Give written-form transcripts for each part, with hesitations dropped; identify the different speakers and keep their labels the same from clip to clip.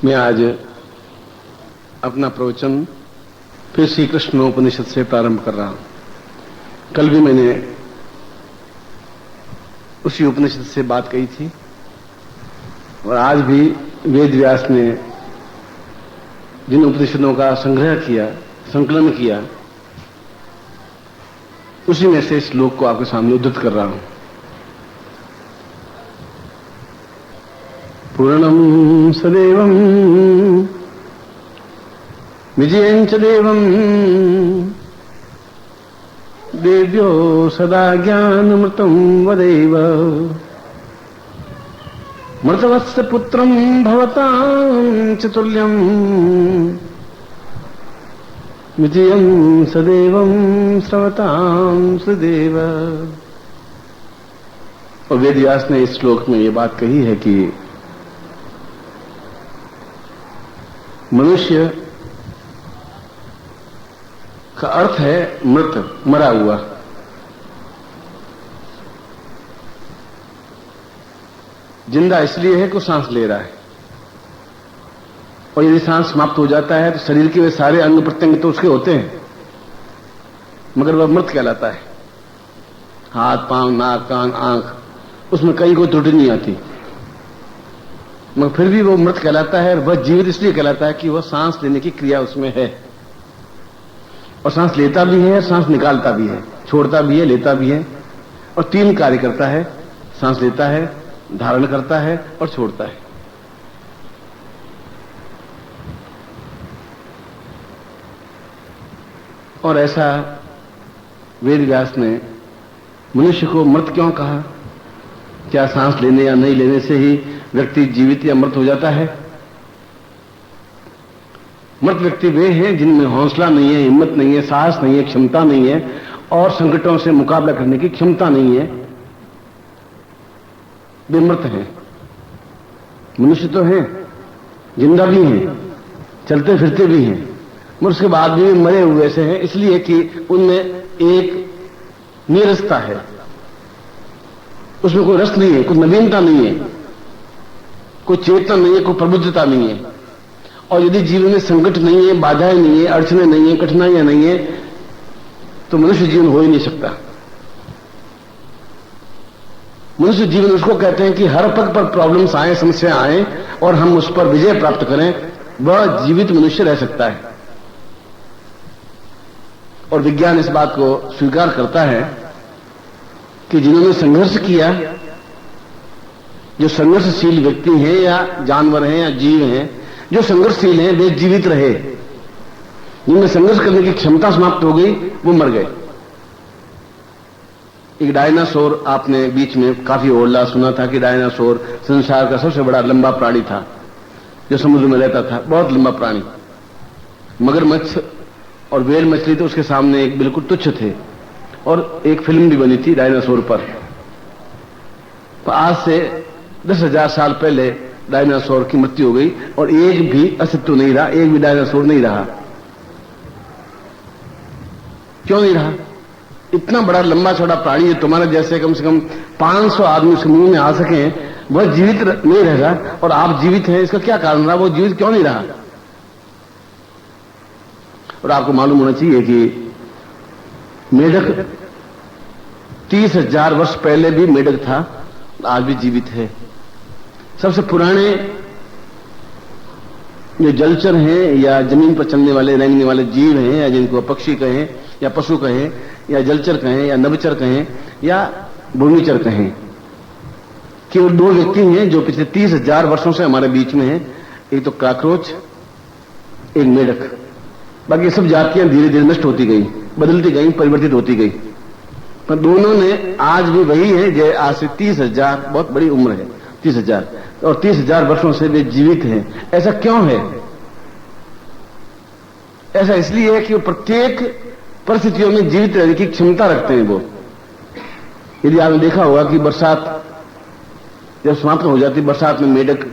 Speaker 1: मैं आज अपना प्रवचन फिर श्री कृष्ण उपनिषद से प्रारंभ कर रहा हूं। कल भी मैंने उसी उपनिषद से बात कही थी और आज भी वेद व्यास ने जिन उपनिषदों का संग्रह किया, संकलन किया, उसी में से श्लोक को आपके सामने उद्धृत कर रहा हूं। पूर्णं सदैवं विजयं च देवं देव्यो सदा ज्ञानमृतं वदेव मृतवत्स पुत्रं भवतां च तुल्यं विजयं सदैवं श्रवतां सदैव। और वेद व्यास ने इस श्लोक में ये बात कही है कि मनुष्य का अर्थ है मृत, मरा हुआ। जिंदा इसलिए है कि सांस ले रहा है, और यदि सांस समाप्त हो जाता है तो शरीर के वे सारे अंग प्रत्यंग तो उसके होते हैं, मगर वह मृत कहलाता है। हाथ, पांव, नाक, कान, आंख, उसमें कहीं कोई त्रुटि नहीं आती, मगर फिर भी वो मृत कहलाता है। और वह जीवित इसलिए कहलाता है कि वह सांस लेने की क्रिया उसमें है, और सांस लेता भी है, सांस निकालता भी है, छोड़ता भी है, लेता भी है, और तीन कार्य करता है। सांस लेता है, धारण करता है और छोड़ता है। और ऐसा वेद व्यास ने मनुष्य को मृत क्यों कहा? क्या सांस लेने या नहीं लेने से ही व्यक्ति जीवित या मृत हो जाता है? मृत व्यक्ति वे हैं जिनमें हौसला नहीं है, हिम्मत नहीं है, साहस नहीं है, क्षमता नहीं है, और संकटों से मुकाबला करने की क्षमता नहीं है। वे मृत हैं। मनुष्य तो हैं, जिंदा भी हैं, चलते फिरते भी हैं, मगर उसके बाद भी मरे हुए से हैं, इसलिए कि उनमें एक नीरसता है, उसमें कोई रस नहीं है, कोई नवीनता नहीं है, कोई चेतना नहीं है, कोई प्रबुद्धता नहीं है। और यदि जीवन में संकट नहीं है, बाधाएं नहीं है, अड़चने नहीं है, कठिनाइयां नहीं है, तो मनुष्य जीवन हो ही नहीं सकता। मनुष्य जीवन उसको कहते हैं कि हर पग पर प्रॉब्लम्स आए, समस्या आए, और हम उस पर विजय प्राप्त करें, वह जीवित मनुष्य रह सकता है। और विज्ञान इस बात को स्वीकार करता है कि जिन्होंने संघर्ष किया, जो संघर्षशील व्यक्ति हैं या जानवर हैं या जीव हैं, जो संघर्षशील हैं वे जीवित रहे। जिनमें संघर्ष करने की क्षमता समाप्त हो गई वो मर गए। एक डायनासोर, आपने बीच में काफी ओरला सुना था कि डायनासोर संसार का सबसे बड़ा लंबा प्राणी था, जो समुद्र में रहता था, बहुत लंबा प्राणी। मगरमच्छ और व्हेल मछली तो उसके सामने एक बिल्कुल तुच्छ थे, और एक फिल्म भी बनी थी डायनासोर पर। तो आज से 10,000 साल पहले डायनासोर की मृत्यु हो गई और एक भी अस्तित्व नहीं रहा, एक भी डायनासोर नहीं रहा। क्यों नहीं रहा? इतना बड़ा लंबा चौड़ा प्राणी है, तुम्हारे जैसे कम से कम 500 आदमी उसके मुंह में आ सके, वह जीवित नहीं रह रहा, और आप जीवित हैं। इसका क्या कारण रहा? वो जीवित क्यों नहीं रहा? और आपको मालूम होना चाहिए कि मेढक 30,000 वर्ष पहले भी मेढक था, आज भी जीवित है। सबसे पुराने जो जलचर हैं या जमीन पर चलने वाले, रेंगने वाले जीव हैं, या जिनको पक्षी कहें या पशु कहें या जलचर कहें या नभचर कहें या भूमिचर कहें, केवल दो व्यक्ति हैं जो पिछले 30,000 वर्षों से हमारे बीच में हैं। एक तो काकरोच, एक मेढक। बाकी सब जातियां धीरे धीरे नष्ट होती गई, बदलती गई, परिवर्तित होती गई, पर दोनों ने आज भी वही है जो आज से 30,000, बहुत बड़ी उम्र है 30,000, और 30,000 वर्षों से वे जीवित हैं। ऐसा क्यों है? ऐसा इसलिए है कि वो प्रत्येक परिस्थितियों में जीवित रहने की क्षमता रखते हैं। वो, यदि आपने देखा होगा कि बरसात जब समाप्त हो जाती, बरसात में मेढक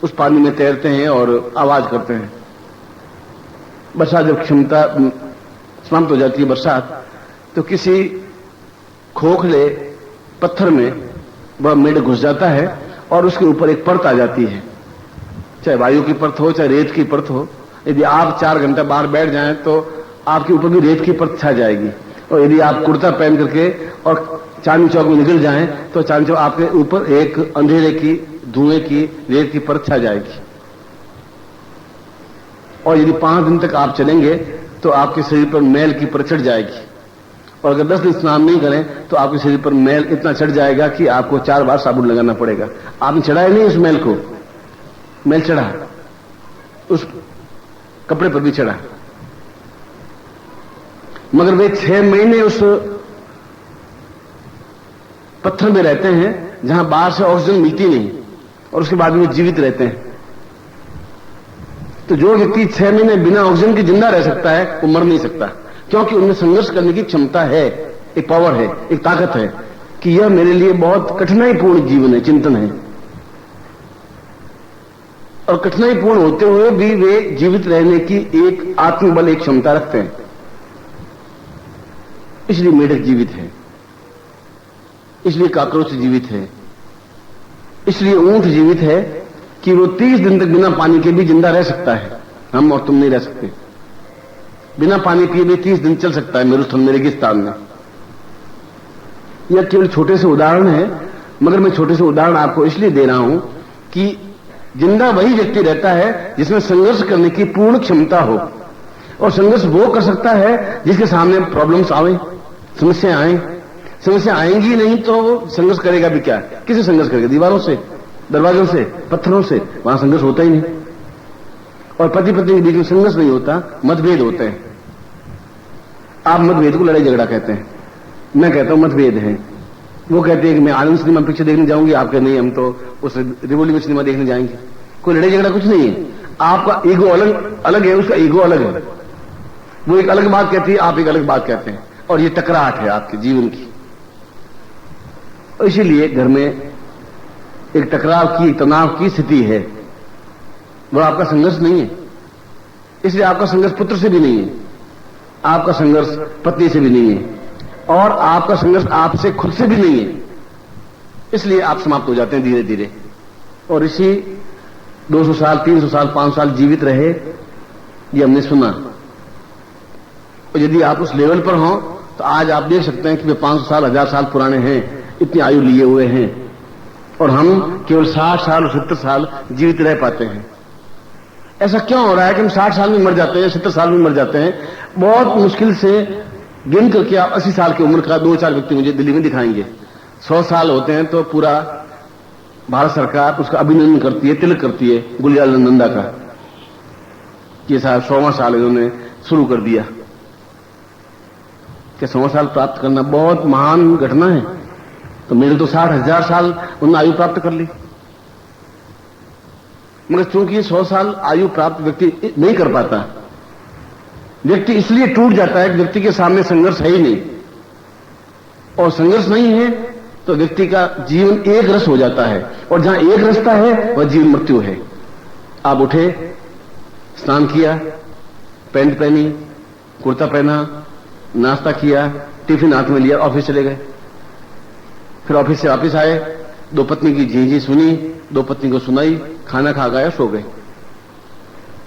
Speaker 1: उस पानी में तैरते हैं और आवाज करते हैं। बरसात जब क्षमता समाप्त हो जाती है बरसात, तो किसी खोखले पत्थर में वह मेढक घुस जाता है और उसके ऊपर एक परत आ जाती है, चाहे वायु की परत हो, चाहे रेत की परत हो। यदि आप 4 घंटा बाहर बैठ जाएं तो आपके ऊपर भी रेत की परत छा जाएगी। और यदि आप कुर्ता पहन करके और चांदनी चौक में निकल जाएं तो चांदनी चौक आपके ऊपर एक अंधेरे की, धुएं की, रेत की परत छा जाएगी। और यदि 5 दिन तक आप चलेंगे तो आपके शरीर पर मैल की परत चढ़ जाएगी। और अगर 10 दिन स्नान नहीं करें तो आपके शरीर पर मैल इतना चढ़ जाएगा कि आपको 4 बार साबुन लगाना पड़ेगा। आपने चढ़ाया नहीं उस मैल को, मैल चढ़ा, उस कपड़े पर भी चढ़ा। मगर वे 6 महीने उस पत्थर में रहते हैं जहां बाहर से ऑक्सीजन मिलती नहीं, और उसके बाद वे जीवित रहते हैं। तो जो व्यक्ति 6 महीने बिना ऑक्सीजन के जिंदा रह सकता है वो मर नहीं सकता, क्योंकि उनमें संघर्ष करने की क्षमता है, एक पावर है, एक ताकत है कि यह मेरे लिए बहुत कठिनाईपूर्ण जीवन है, चिंतन है। और कठिनाईपूर्ण होते हुए भी वे जीवित रहने की एक आत्मबल, एक क्षमता रखते हैं। इसलिए मेढक जीवित है, इसलिए काकरोच जीवित है, इसलिए ऊंट जीवित है कि वो 30 दिन तक बिना पानी के भी जिंदा रह सकता है। हम और तुम नहीं रह सकते। बिना पानी पिए भी 30 दिन चल सकता है मेरुस्थल में, रेगिस्तान में। यह केवल छोटे से उदाहरण है, मगर मैं छोटे से उदाहरण आपको इसलिए दे रहा हूं कि जिंदा वही व्यक्ति रहता है जिसमें संघर्ष करने की पूर्ण क्षमता हो। और संघर्ष वो कर सकता है जिसके सामने प्रॉब्लम्स आवे, समस्या आए। समस्या आएंगी नहीं तो वो संघर्ष करेगा भी क्या? किससे संघर्ष करेगा? दीवारों से, दरवाजों से, पत्थरों से। वहां संघर्ष होता ही नहीं। और पति पत्नी के बीच में संघर्ष नहीं होता, मतभेद होते हैं। आप मतभेद को लड़ाई झगड़ा कहते हैं, मैं कहता हूं मतभेद है। वो कहते हैं कि मैं आनंद सिनेमा पिक्चर देखने जाऊंगी, आप कहते नहीं हम तो उस रिवोल्यूशन सिनेमा देखने जाएंगे। कोई लड़ाई झगड़ा कुछ नहीं है। आपका ईगो अलग अलग है, उसका ईगो अलग है। वो एक अलग बात कहती है, आप एक अलग बात कहते हैं, और ये टकराहट है आपके जीवन की। इसीलिए घर में एक टकराव की, तनाव की स्थिति है। वह आपका संघर्ष नहीं है। इसलिए आपका संघर्ष पुत्र से भी नहीं है, आपका संघर्ष पत्नी से भी नहीं है, और आपका संघर्ष आपसे खुद से भी नहीं है। इसलिए आप समाप्त हो जाते हैं धीरे धीरे। और इसी 200 साल, 300 साल, 500 साल जीवित रहे, ये हमने सुना। और यदि आप उस लेवल पर हों तो आज आप देख सकते हैं कि वे 500 साल, 1000 साल पुराने हैं, इतनी आयु लिए हुए हैं, और हम केवल 60 साल और 70 साल जीवित रह पाते हैं। ऐसा क्यों हो रहा है कि हम 60 साल में मर जाते हैं, 70 साल में मर जाते हैं? बहुत मुश्किल से गिन करके आप 80 साल की उम्र का 2-4 व्यक्ति मुझे दिल्ली में दिखाएंगे। 100 साल होते हैं तो पूरा भारत सरकार उसका अभिनंदन करती है, तिलक करती है गुलजार नंदा का, कि साहब 100वां साल इन्होंने शुरू कर दिया। कि 100 साल प्राप्त करना बहुत महान घटना है। तो मेरे तो 60,000 साल उन्होंने आयु प्राप्त कर ली। मगर चूंकि 100 साल आयु प्राप्त व्यक्ति नहीं कर पाता, व्यक्ति इसलिए टूट जाता है कि व्यक्ति के सामने संघर्ष है ही नहीं। और संघर्ष नहीं है तो व्यक्ति का जीवन एक रस हो जाता है, और जहां एक रास्ता है वह जीवन मृत्यु है। आप उठे, स्नान किया, पैंट पहनी, कुर्ता पहना, नाश्ता किया, टिफिन हाथ में लिया, ऑफिस चले गए। फिर ऑफिस से वापस आए, 2 पत्नी की झीझी सुनी, 2 पत्नी को सुनाई, खाना खा गया, सो गए।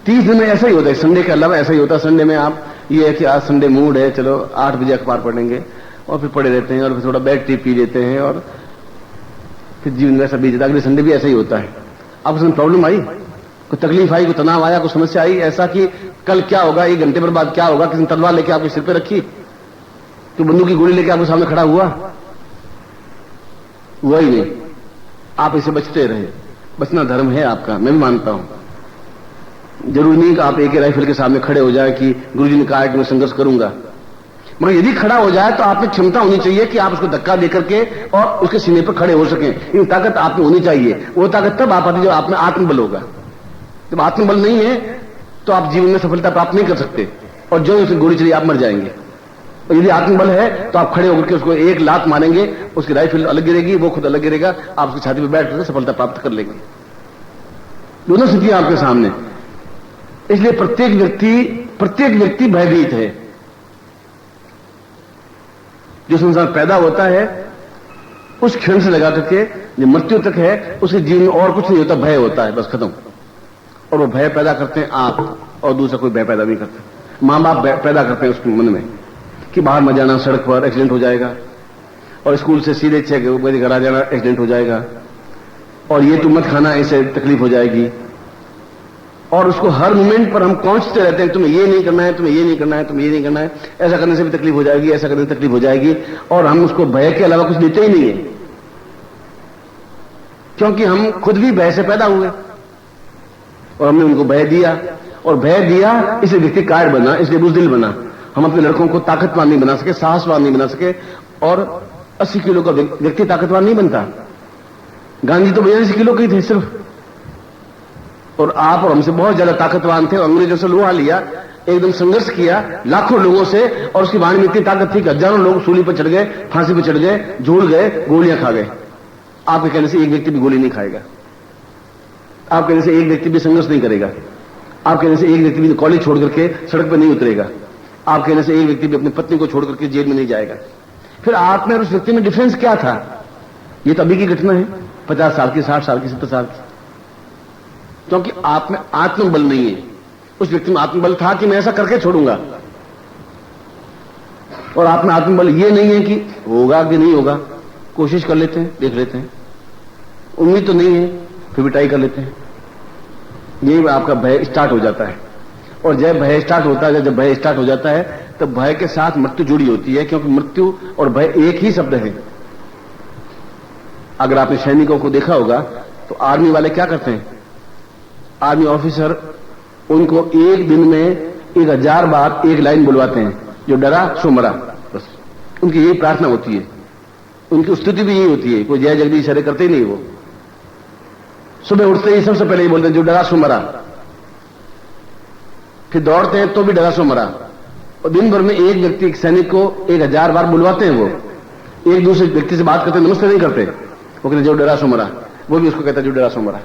Speaker 1: 30 दिन में ऐसा ही होता है। संडे के अलावा ऐसा ही होता है। संडे में आप ये है कि आज संडे मूड है, चलो 8 बजे अखबार पढ़ेंगे, और फिर पढ़े रहते हैं, और फिर थोड़ा बैठ टी पी लेते हैं, और फिर जीवन वैसा बीत जाता है। अगले संडे भी ऐसा ही होता है। अब उसमें प्रॉब्लम आई, कोई तकलीफ आई, कोई तनाव आया, कोई समस्या आई, ऐसा कि कल क्या होगा, 1 घंटे पर बाद क्या होगा, किसी ने तलवार लेके आपके सिर पे रखी, तो बंदूक की गोली लेके आपके सामने खड़ा हुआ ही नहीं। आप इसे बचते रहे। बचना धर्म है आपका, मैं भी मानता हूं। जरूरी नहीं कि आप एक राइफल के सामने खड़े हो जाए कि गुरुजी ने कहा कि मैं संघर्ष करूंगा। मगर यदि खड़ा हो जाए तो आप में क्षमता होनी चाहिए कि आप उसको धक्का देकर के और उसके सीने पर खड़े हो सकें। इन ताकत आप में होनी चाहिए। वो ताकत तब आ पाती जब आप में आत्मबल होगा। जब आत्मबल नहीं है तो आप जीवन में सफलता प्राप्त नहीं कर सकते, और जो उसकी गोली चली आप मर जाएंगे। और यदि आत्मबल है तो आप खड़े होकर के उसको एक लात मारेंगे, उसकी राइफल अलग गिरेगी, वो खुद अलग गिरेगा, आप उसकी छाती पर बैठ करके सफलता प्राप्त कर लेंगे। दोनों स्थितियां आपके सामने। इसलिए प्रत्येक व्यक्ति भयभीत है। जो संसार पैदा होता है उस क्षण से लगा करके जो मृत्यु तक है, उसके जीवन में और कुछ नहीं होता, भय होता है, बस खत्म। और वो भय पैदा करते हैं आप, और दूसरा कोई भय पैदा नहीं करता। मां बाप पैदा करते हैं उसके मन में कि बाहर मत जाना, सड़क पर एक्सीडेंट हो जाएगा, और स्कूल से सीधे 6 बजे घर आ जाना, एक्सीडेंट हो जाएगा, और ये तुम मत खाना, ऐसे तकलीफ हो जाएगी। और उसको हर मोमेंट पर हम पहुंचते रहते हैं, तुम्हें ये नहीं करना है, तुम्हें ये नहीं करना है, तुम्हें ये नहीं करना है, ऐसा करने से भी तकलीफ हो जाएगी, ऐसा करने से तकलीफ हो जाएगी, और हम उसको भय के अलावा कुछ देते ही नहीं है, क्योंकि हम खुद भी भय से पैदा हुए और हमने उनको भय दिया, और भय दिया इसलिए व्यक्ति कायर बना, इसलिए बुज़दिल बना। हम अपने लड़कों को ताकतवान नहीं बना सके, साहसवान नहीं बना सके, और 80 किलो का व्यक्ति ताकतवान नहीं बनता। गांधी तो 82 किलो के ही थे सिर्फ, और आप और हमसे बहुत ज्यादा ताकतवान थे, और अंग्रेजों से लोहा लिया, एकदम संघर्ष किया लाखों लोगों से, और उसकी वाणी में इतनी ताकत थी कि हजारों लोग सूली पर चढ़ गए, फांसी पर चढ़ गए, झूल गए, गोलियां खा गए। आपके कहने से एक व्यक्ति भी गोली नहीं खाएगा, आप कहने से एक व्यक्ति भी संघर्ष नहीं करेगा, आप कहने से एक व्यक्ति भी कॉलेज छोड़ करके सड़क पर नहीं उतरेगा, आप कहने से एक व्यक्ति भी अपनी पत्नी को छोड़ करके जेल में नहीं जाएगा। फिर आप में और उस व्यक्ति में डिफरेंस क्या था? ये तो अभी की घटना है, 50 साल की, 60 साल की, 70 साल की, क्योंकि आप में आत्मबल नहीं है। उस व्यक्ति में आत्मबल था कि मैं ऐसा करके छोड़ूंगा, और आप में आत्मबल ये नहीं है कि होगा कि नहीं होगा, कोशिश कर लेते हैं, देख लेते हैं, उम्मीद तो नहीं है फिर भी ट्राई कर लेते हैं। यही आपका भय स्टार्ट हो जाता है, और जब भय स्टार्ट होता है, जब भय स्टार्ट हो जाता है तब भय के साथ मृत्यु जुड़ी होती है, क्योंकि मृत्यु और भय एक ही शब्द है। अगर आपने सैनिकों को देखा होगा तो आर्मी वाले क्या करते हैं, आर्मी ऑफिसर उनको एक दिन में 1000 बार एक लाइन बुलवाते हैं, जो डरा सो मरा, बस उनकी यही प्रार्थना होती है, उनकी स्तुति भी यही होती है, कोई जय जगदीश हरे करते ही नहीं। वो सुबह उठते ही सबसे पहले ही बोलते हैं जो डरा सो मरा, फिर दौड़ते हैं तो भी डरा सो मरा, और दिन भर में एक व्यक्ति, एक सैनिक को 1000 बार बुलवाते हैं। वो एक दूसरे व्यक्ति से बात करते, नमस्ते नहीं करते, वो कहते जो डरा सो मरा, वो भी उसको कहता है जो डरा सो मरा।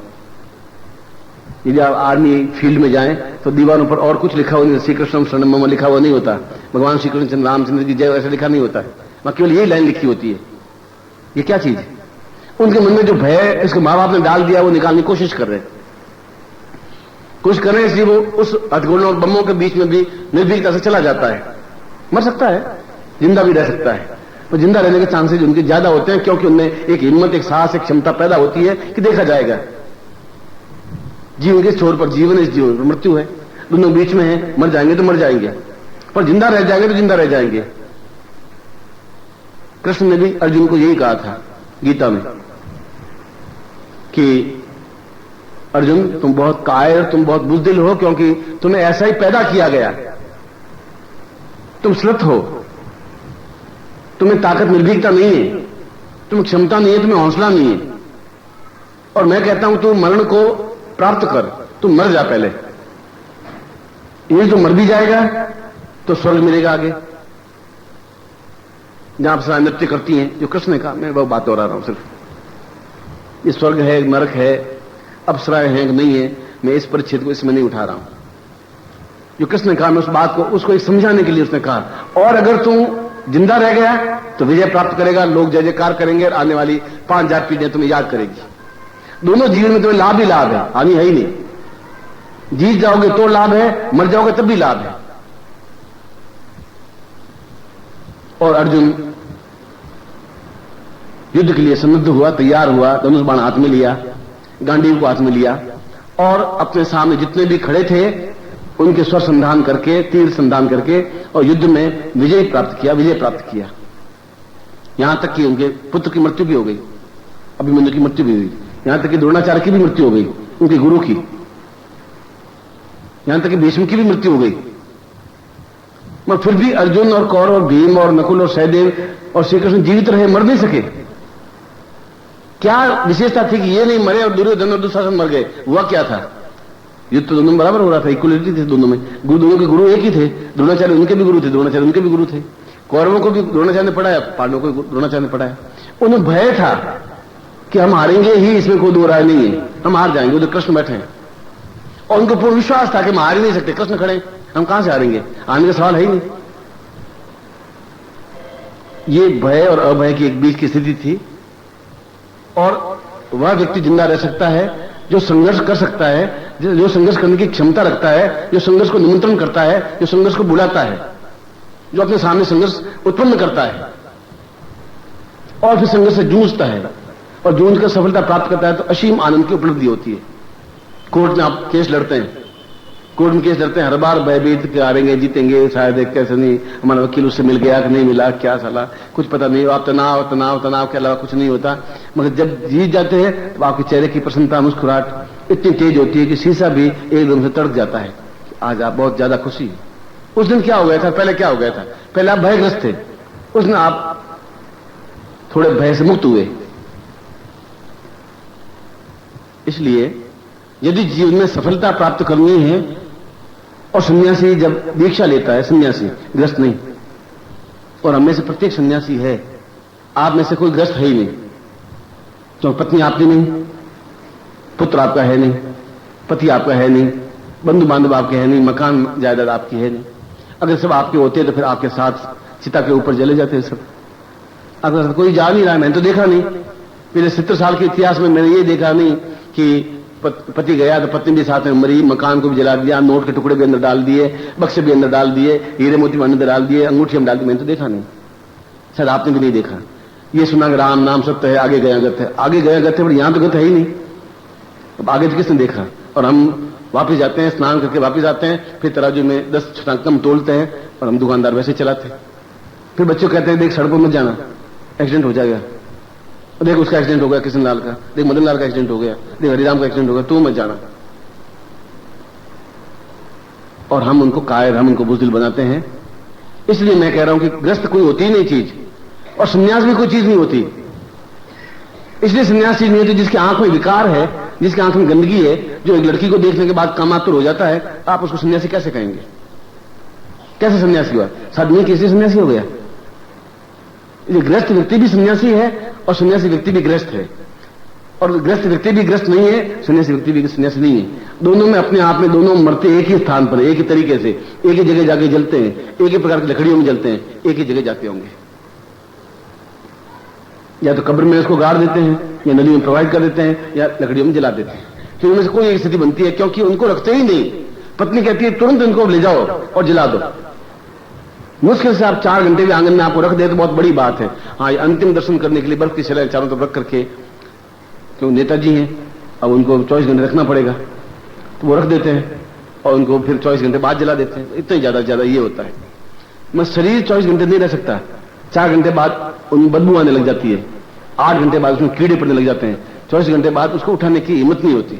Speaker 1: यदि आप आर्मी फील्ड में जाएं तो दीवारों पर और कुछ लिखा हुआ नहीं, श्री कृष्ण शरणम मम लिखा हुआ नहीं होता, भगवान श्री कृष्ण रामचंद्र की जय ऐसा लिखा नहीं होता है, वहां केवल यही लाइन लिखी होती है। ये क्या चीज है? उनके मन में जो भय है इसके मां बाप ने डाल दिया, वो निकालने की कोशिश कर रहे हैं, कुछ कर रहे हैं, इसलिए वो उस हथगोलों और बमों के बीच में भी निर्भीकता से चला जाता है। मर सकता है, जिंदा भी रह सकता है, तो जिंदा रहने के चांसेस उनके ज्यादा होते हैं, क्योंकि उनमें एक हिम्मत, एक साहस, एक क्षमता पैदा होती है कि देखा जाएगा। जीवन के छोर पर जीवन, इस जीवन पर मृत्यु है, दोनों बीच में है, मर जाएंगे तो मर जाएंगे, पर जिंदा रह जाएंगे तो जिंदा रह जाएंगे। कृष्ण ने भी अर्जुन को यही कहा था गीता में कि अर्जुन तुम बहुत कायर, तुम बहुत बुज़दिल हो, क्योंकि तुम्हें ऐसा ही पैदा किया गया, तुम श्रुत हो, तुम्हें ताकत निर्भीकता नहीं है, तुम्हें क्षमता नहीं है, तुम्हें हौसला नहीं है, और मैं कहता हूं तू मरण को प्राप्त कर, तू मर जा पहले, ये तो मर भी जाएगा तो स्वर्ग मिलेगा आगे, जहां अप्सराएं नृत्य करती हैं, जो कृष्ण ने कहा, मैं वो बात दोहरा रहा हूं सिर्फ, ये स्वर्ग है, नरक है, अप्सराएं हैं कि नहीं है, मैं इस परिच्छेद को इसमें नहीं उठा रहा हूं। जो कृष्ण ने कहा, मैं उस बात को उसको एक समझाने के लिए उसने कहा, और अगर तू जिंदा रह गया तो विजय प्राप्त करेगा, लोग जय जयकार करेंगे, और आने वाली 5000 पीढ़ियां तुम्हें याद करेगी। दोनों जीवन में तुम्हें लाभ ही लाभ है, हानि है ही नहीं। जीत जाओगे तो लाभ है, मर जाओगे तब भी लाभ है। और अर्जुन युद्ध के लिए सन्नद्ध हुआ, तैयार हुआ, धनुष बाण हाथ में लिया, गांडीव को हाथ में लिया, और अपने सामने जितने भी खड़े थे उनके स्वर संधान करके, तीर संधान करके, और युद्ध में विजय प्राप्त किया, यहां तक कि उनके पुत्र की मृत्यु भी हो गई, अभिमन्यु की मृत्यु भी हुई, यहां तक कि द्रोणाचार्य की भी मृत्यु हो गई, उनके गुरु की, यहां तक कि भीष्म की भी मृत्यु हो गई। मगर फिर भी अर्जुन और कौरव और भीम और नकुल और सहदेव और श्री कृष्ण जीवित रहे, मर नहीं सके। क्या विशेषता थी कि ये नहीं मरे और दुर्योधन और दुशासन मर गए? हुआ क्या था? युद्ध तो दोनों में बराबर हो रहा था, इक्वलिटी थी दोनों में, दोनों के गुरु एक ही थे, द्रोणाचार्य उनके भी गुरु थे, द्रोणाचार्य उनके भी गुरु थे, कौरवों को भी द्रोणाचार्य ने पढ़ाया, पांडवों को द्रोणाचार्य ने पढ़ाया। उन्हें भय था कि हम हारेंगे ही, इसमें कोई दो राय नहीं है, हम हार जाएंगे, उधर कृष्ण बैठे हैं, और उनको पूर्ण विश्वास था कि हम हार ही नहीं सकते, कृष्ण खड़े, हम कहां से हारेंगे, आने का सवाल है ही नहीं। ये भय और अभय की एक बीच की स्थिति थी, और वह व्यक्ति जिंदा रह सकता है जो संघर्ष कर सकता है, जो संघर्ष करने की क्षमता रखता है, जो संघर्ष को निमंत्रण करता है, जो संघर्ष को बुलाता है, जो अपने सामने संघर्ष उत्पन्न करता है और फिर संघर्ष से जूझता है और जूझ कर सफलता प्राप्त करता है, तो असीम आनंद की उपलब्धि होती है। कोर्ट में आप केस लड़ते हैं, कोर्ट में केस लड़ते हैं, हर बार भयभीत के हारेंगे जीतेंगे, शायद कैसे नहीं, हमारा वकील उससे मिल गया कि नहीं मिला, क्या साला कुछ पता नहीं, आप तनाव तनाव तनाव के अलावा कुछ नहीं होता। मगर जब जीत जाते हैं तो आपके चेहरे की प्रसन्नता, मुस्कुराहट इतनी तेज होती है कि शीशा भी एकदम से तड़क जाता है। आज आप बहुत ज्यादा खुशी। उस दिन क्या हो गया था, पहले क्या हो गया था, पहले आप भयग्रस्त थे, उस दिन आप थोड़े भय से मुक्त हुए। इसलिए यदि जीवन में सफलता प्राप्त करनी है, और सन्यासी जब दीक्षा लेता है, सन्यासी ग्रस्त नहीं, और हम में से प्रत्येक सन्यासी है, आप में से कोई ग्रस्त है ही नहीं, तो पत्नी आपकी नहीं, पुत्र आपका है नहीं, पति आपका है नहीं, बंधु बांधव आपके है नहीं, मकान जायदाद आपकी है नहीं। अगर सब आपके होते तो फिर आपके साथ चिता के ऊपर जले जाते सब। अगर कोई जा नहीं रहा, मैंने तो देखा नहीं, पिछले 70 साल के इतिहास में मैंने ये देखा नहीं कि पति गया तो पत्नी भी साथ में मरी, मकान को भी जला दिया, नोट के टुकड़े भी अंदर डाल दिए, बक्से भी अंदर डाल दिए, हीरे मोती अंदर डाल दिए, अंगूठी में डाल दी। मैंने तो देखा नहीं, शायद आपने भी नहीं देखा। ये सुना कि राम नाम सत्य है, आगे गया गत है, आगे गया गत है, पर यहां तो गत है ही नहीं। अब आगे तो किसने देखा? और हम वापिस जाते हैं, स्नान करके वापिस आते हैं, फिर तराजू में 10 कम तोलते हैं और हम दुकानदार वैसे चलाते हैं। फिर बच्चों कहते हैं देख सड़कों में जाना, एक्सीडेंट हो जाएगा, देख उसका एक्सीडेंट हो गया किशन लाल का, देख मदन लाल का एक्सीडेंट हो गया, देख हरिराम का एक्सीडेंट हो गया, तू मत जाना। और हम उनको कायर, हम उनको बुज़दिल बनाते हैं। इसलिए मैं कह रहा हूं कि ग्रस्त कोई होती ही नहीं चीज, और संन्यास भी कोई चीज नहीं होती। इसलिए संन्यास चीज नहीं होती जिसकी आंख में विकार है, जिसकी आंख में गंदगी है, जो एक लड़की को देखने के बाद कामातुर हो जाता है, आप उसको सन्यासी कैसे कहेंगे? कैसे सन्यासी हुआ? साधु कैसे सन्यासी हो गया? ये ग्रस्त व्यक्ति भी सन्यासी है और सन्यासी व्यक्ति भी ग्रस्त है, और ग्रस्त व्यक्ति भी ग्रस्त नहीं है, सन्यासी व्यक्ति भी सन्यासी नहीं है। दोनों में अपने आप में दोनों मरते एक ही स्थान पर, एक ही तरीके से, एक ही जगह जाके जलते हैं, एक ही प्रकार की लकड़ियों में जलते हैं, एक ही जगह जाते होंगे। या तो कब्र में उसको गाड़ देते हैं, या नदी में प्रवाहित कर देते हैं, या लकड़ियों में जला देते हैं। तो उनमें से कोई एक स्थिति बनती है, क्योंकि उनको रखते ही नहीं। पत्नी कहती है तुरंत इनको ले जाओ और जला दो। मुश्किल से आप 4 घंटे भी आंगन में आपको रख दे तो बहुत बड़ी बात है। हाँ, ये अंतिम दर्शन करने के लिए बर्फ की शिलाएं चारों तरफ रख करके, क्यों नेताजी हैं, अब उनको 24 घंटे रखना पड़ेगा, तो वो रख देते हैं और उनको फिर 24 घंटे बाद जला देते हैं। इतना ही ज्यादा ये होता है। मैं शरीर 24 घंटे नहीं रह सकता, 4 घंटे बाद उन बदबू आने लग जाती है, 8 घंटे बाद उसमें कीड़े पड़ने लग जाते हैं, 24 घंटे बाद उसको उठाने की हिम्मत नहीं होती।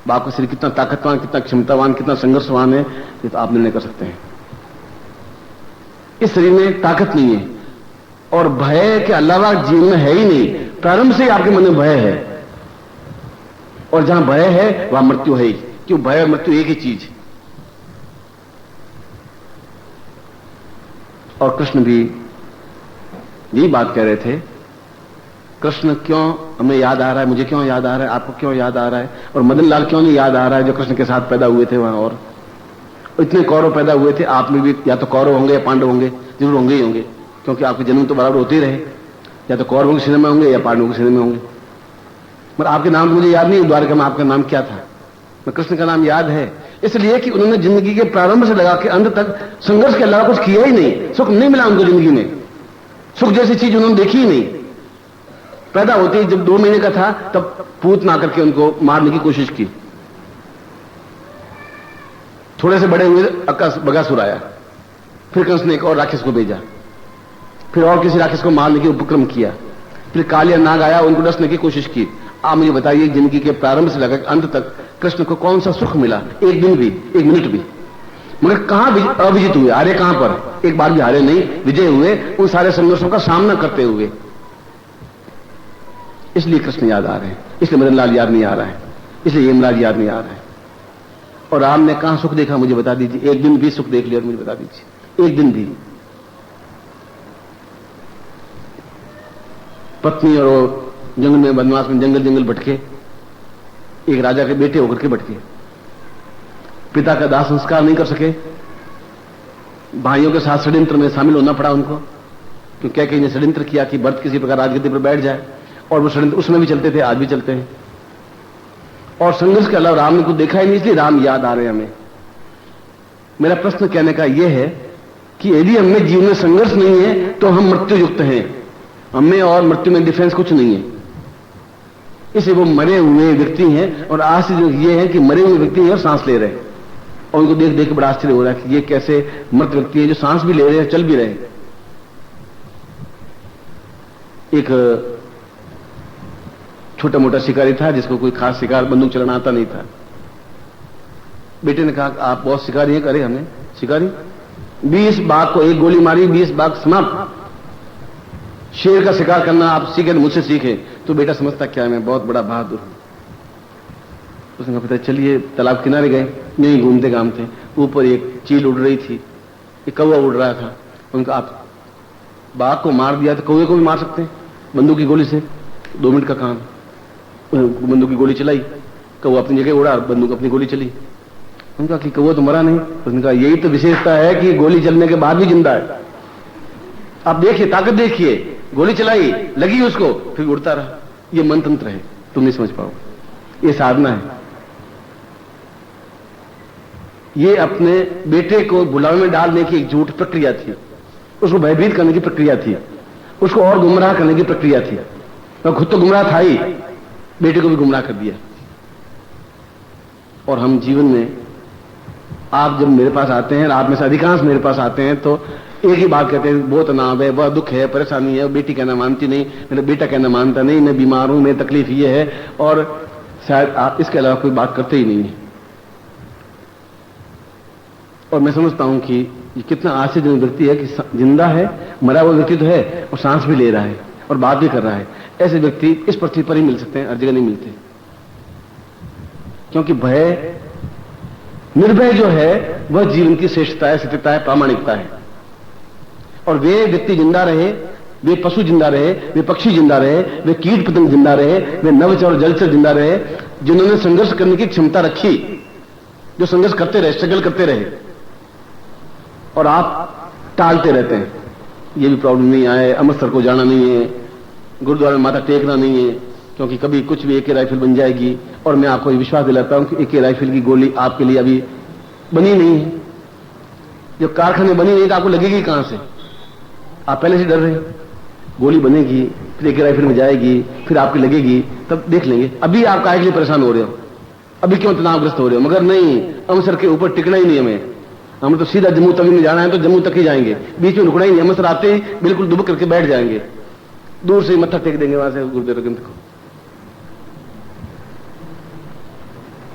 Speaker 1: आपका शरीर कितना ताकतवान, कितना क्षमतावान, कितना संघर्षवान है, ये तो आप निर्णय कर सकते हैं। इस शरीर में ताकत नहीं है, और भय के अलावा जीवन में है ही नहीं। प्रारंभ से ही आपके मन में भय है, और जहां भय है वहां मृत्यु है ही, क्यों? भय और मृत्यु एक ही चीज। और कृष्ण भी यही बात कह रहे थे। कृष्ण क्यों हमें याद आ रहा है, मुझे क्यों याद आ रहा है, आपको क्यों याद आ रहा है, और मदन लाल क्यों नहीं याद आ रहा है जो कृष्ण के साथ पैदा हुए थे वहां। और इतने कौरव पैदा हुए थे, आप में भी या तो कौरव होंगे या पांडव होंगे, जरूर होंगे ही होंगे, क्योंकि आपके जन्म तो बराबर होते ही रहे, या तो कौरवों के सीने में होंगे या पांडवों के सीने में होंगे। मगर आपके नाम मुझे याद नहीं, द्वारका में आपका नाम क्या था? मैं कृष्ण का नाम याद है, इसलिए कि उन्होंने जिंदगी के प्रारंभ से लगा के अंत तक संघर्ष के अलावा कुछ किया ही नहीं। सुख नहीं मिला उनको जिंदगी में, सुख जैसी चीज उन्होंने देखी ही नहीं। पैदा होते ही जब 2 महीने का था तब पूत ना करके उनको मारने की कोशिश की। थोड़े से बड़े हुए बगासुर आया, फिर कंस ने एक और राक्षस को भेजा, फिर और किसी राक्षस को मारने की उपक्रम किया, फिर कालिया नाग आया, उनको डसने की कोशिश की। आप मुझे बताइए जिंदगी के प्रारंभ से लेकर अंत तक कृष्ण को कौन सा सुख मिला? एक दिन भी, एक मिनट भी। मगर कहां अविजित हुए, हारे कहां पर? एक बार भी हारे नहीं, विजय हुए उन सारे संघर्षों का सामना करते हुए। इसलिए कृष्ण याद आ रहे हैं, इसलिए मदन लाल याद नहीं आ रहा है, इसलिए यमराज याद नहीं आ रहा है। और राम ने कहां सुख देखा मुझे बता दीजिए, एक दिन भी सुख देख लिया और मुझे बता दीजिए, एक दिन भी। पत्नी और वो जंगल में, वनवास में जंगल भटके, एक राजा के बेटे होकर के भटके, पिता का दाह संस्कार नहीं कर सके, भाइयों के साथ षड्यंत्र में शामिल होना पड़ा उनको, क्योंकि कैकेयी ने षड्यंत्र किया कि भरत किसी प्रकार राजगद्दी पर बैठ जाए, और वो षड्यंत्र उसमें भी चलते थे, आज भी चलते हैं। और संघर्ष के अलावा राम ने कुछ देखा ही नहीं, इसलिए राम याद आ रहे हैं हमें। मेरा प्रश्न कहने का यह है कि यदि हमें जीवन में संघर्ष नहीं है तो हम मृत्यु युक्त हैं। हमें और मृत्यु में डिफरेंस कुछ नहीं है। इसलिए वो मरे हुए व्यक्ति हैं, और आज से जो ये है कि मरे हुए व्यक्ति हैं और सांस ले रहे हैं, और उनको देख देख के बड़ा आश्चर्य हो रहा है कि ये कैसे मृत व्यक्ति है जो सांस भी ले रहे हैं, चल भी रहे हैं। एक छोटा मोटा शिकारी था जिसको कोई खास शिकार बंदूक चलाना आता नहीं था। बेटे ने कहा आप बहुत शिकारी हैं। अरे हमने शिकारी 20 बाघ को एक गोली मारी, 20 बाघ समाप्त। शेर का शिकार करना आप सीखें, मुझसे सीखें। तो बेटा समझता क्या है, मैं बहुत बड़ा बहादुर हूं। उसने कहा पिता चलिए तालाब किनारे गए, नहीं घूमते घामते, ऊपर एक चील उड़ रही थी, एक कौवा उड़ रहा था। उनका आप बाघ को मार दिया तो कौवे को भी मार सकते हैं बंदूक की गोली से, 2 मिनट का काम। बंदूक की गोली चलाई, कौवा अपनी जगह उड़ा, बंदूक अपनी गोली चली। उनका कि कौवा तो मरा नहीं। उसने कहा यही तो विशेषता है कि गोली चलने के बाद भी जिंदा है। आप देखिए, ताकत देखिए, गोली चलाई, लगी उसको, फिर उड़ता रहा। ये मंत्र है, तुम नहीं समझ पाओगे, ये साधना है। ये अपने बेटे को बुलावे में डालने की एक झूठ प्रक्रिया थी, उसको भयभीत करने की प्रक्रिया थी, उसको और गुमराह करने की प्रक्रिया थी। मैं खुद तो गुमराह था ही, बेटे को भी गुमराह कर दिया। और हम जीवन में, आप जब मेरे पास आते हैं, आप में से अधिकांश मेरे पास आते हैं, तो एक ही बात कहते हैं, बहुत तनाव है, बहुत दुख है, परेशानी है, बेटी कहना मानती नहीं, मेरा बेटा कहना मानता नहीं, मैं बीमार हूं, मेरी तकलीफ ये है, और शायद आप इसके अलावा कोई बात करते ही नहीं है। और मैं समझता हूं कि ये कितना आश्चर्यजनक व्यक्ति है कि जिंदा है, मरा हुआ व्यक्ति तो है, और सांस भी ले रहा है और बात भी कर रहा है। ऐसे व्यक्ति इस पृथ्वी पर ही मिल सकते हैं, हर जगह नहीं मिलते। क्योंकि भय, निर्भय जो है वह जीवन की श्रेष्ठता है, सत्यता है, प्रामाणिकता है। और वे व्यक्ति जिंदा रहे, वे पशु जिंदा रहे, वे पक्षी जिंदा रहे, वे कीट पतंग जिंदा रहे, वे नवचर और जलचर जिंदा रहे, जिन्होंने संघर्ष करने की क्षमता रखी, जो संघर्ष करते रहे, स्ट्रगल करते रहे। और आप टालते रहते हैं, ये भी प्रॉब्लम नहीं आए, अमृतसर को जाना नहीं है, गुरुद्वारा में माथा टेकना नहीं है, क्योंकि कभी कुछ भी AK राइफल बन जाएगी। और मैं आपको विश्वास दिलाता हूं कि AK राइफल की गोली आपके लिए अभी बनी नहीं है। जब कारखाने बनी नहीं तो आपको लगेगी कहां से? आप पहले से डर रहे हैं, गोली बनेगी, फिर AK राइफल में जाएगी, फिर आपकी लगेगी, तब देख लेंगे। अभी आप काहे के लिए परेशान हो रहे हो, अभी क्यों तनावग्रस्त हो रहे हो? मगर नहीं, अमृतसर के ऊपर टिकना ही नहीं हमें तो सीधा जम्मू तवी में जाना है तो जम्मू तक ही जाएंगे, बीच में रुकना ही नहीं। अमृतसर आते ही बिल्कुल दुबक करके बैठ जाएंगे, दूर से मत्था टेक देंगे वहां से गुरुदेव ग्रंथ को।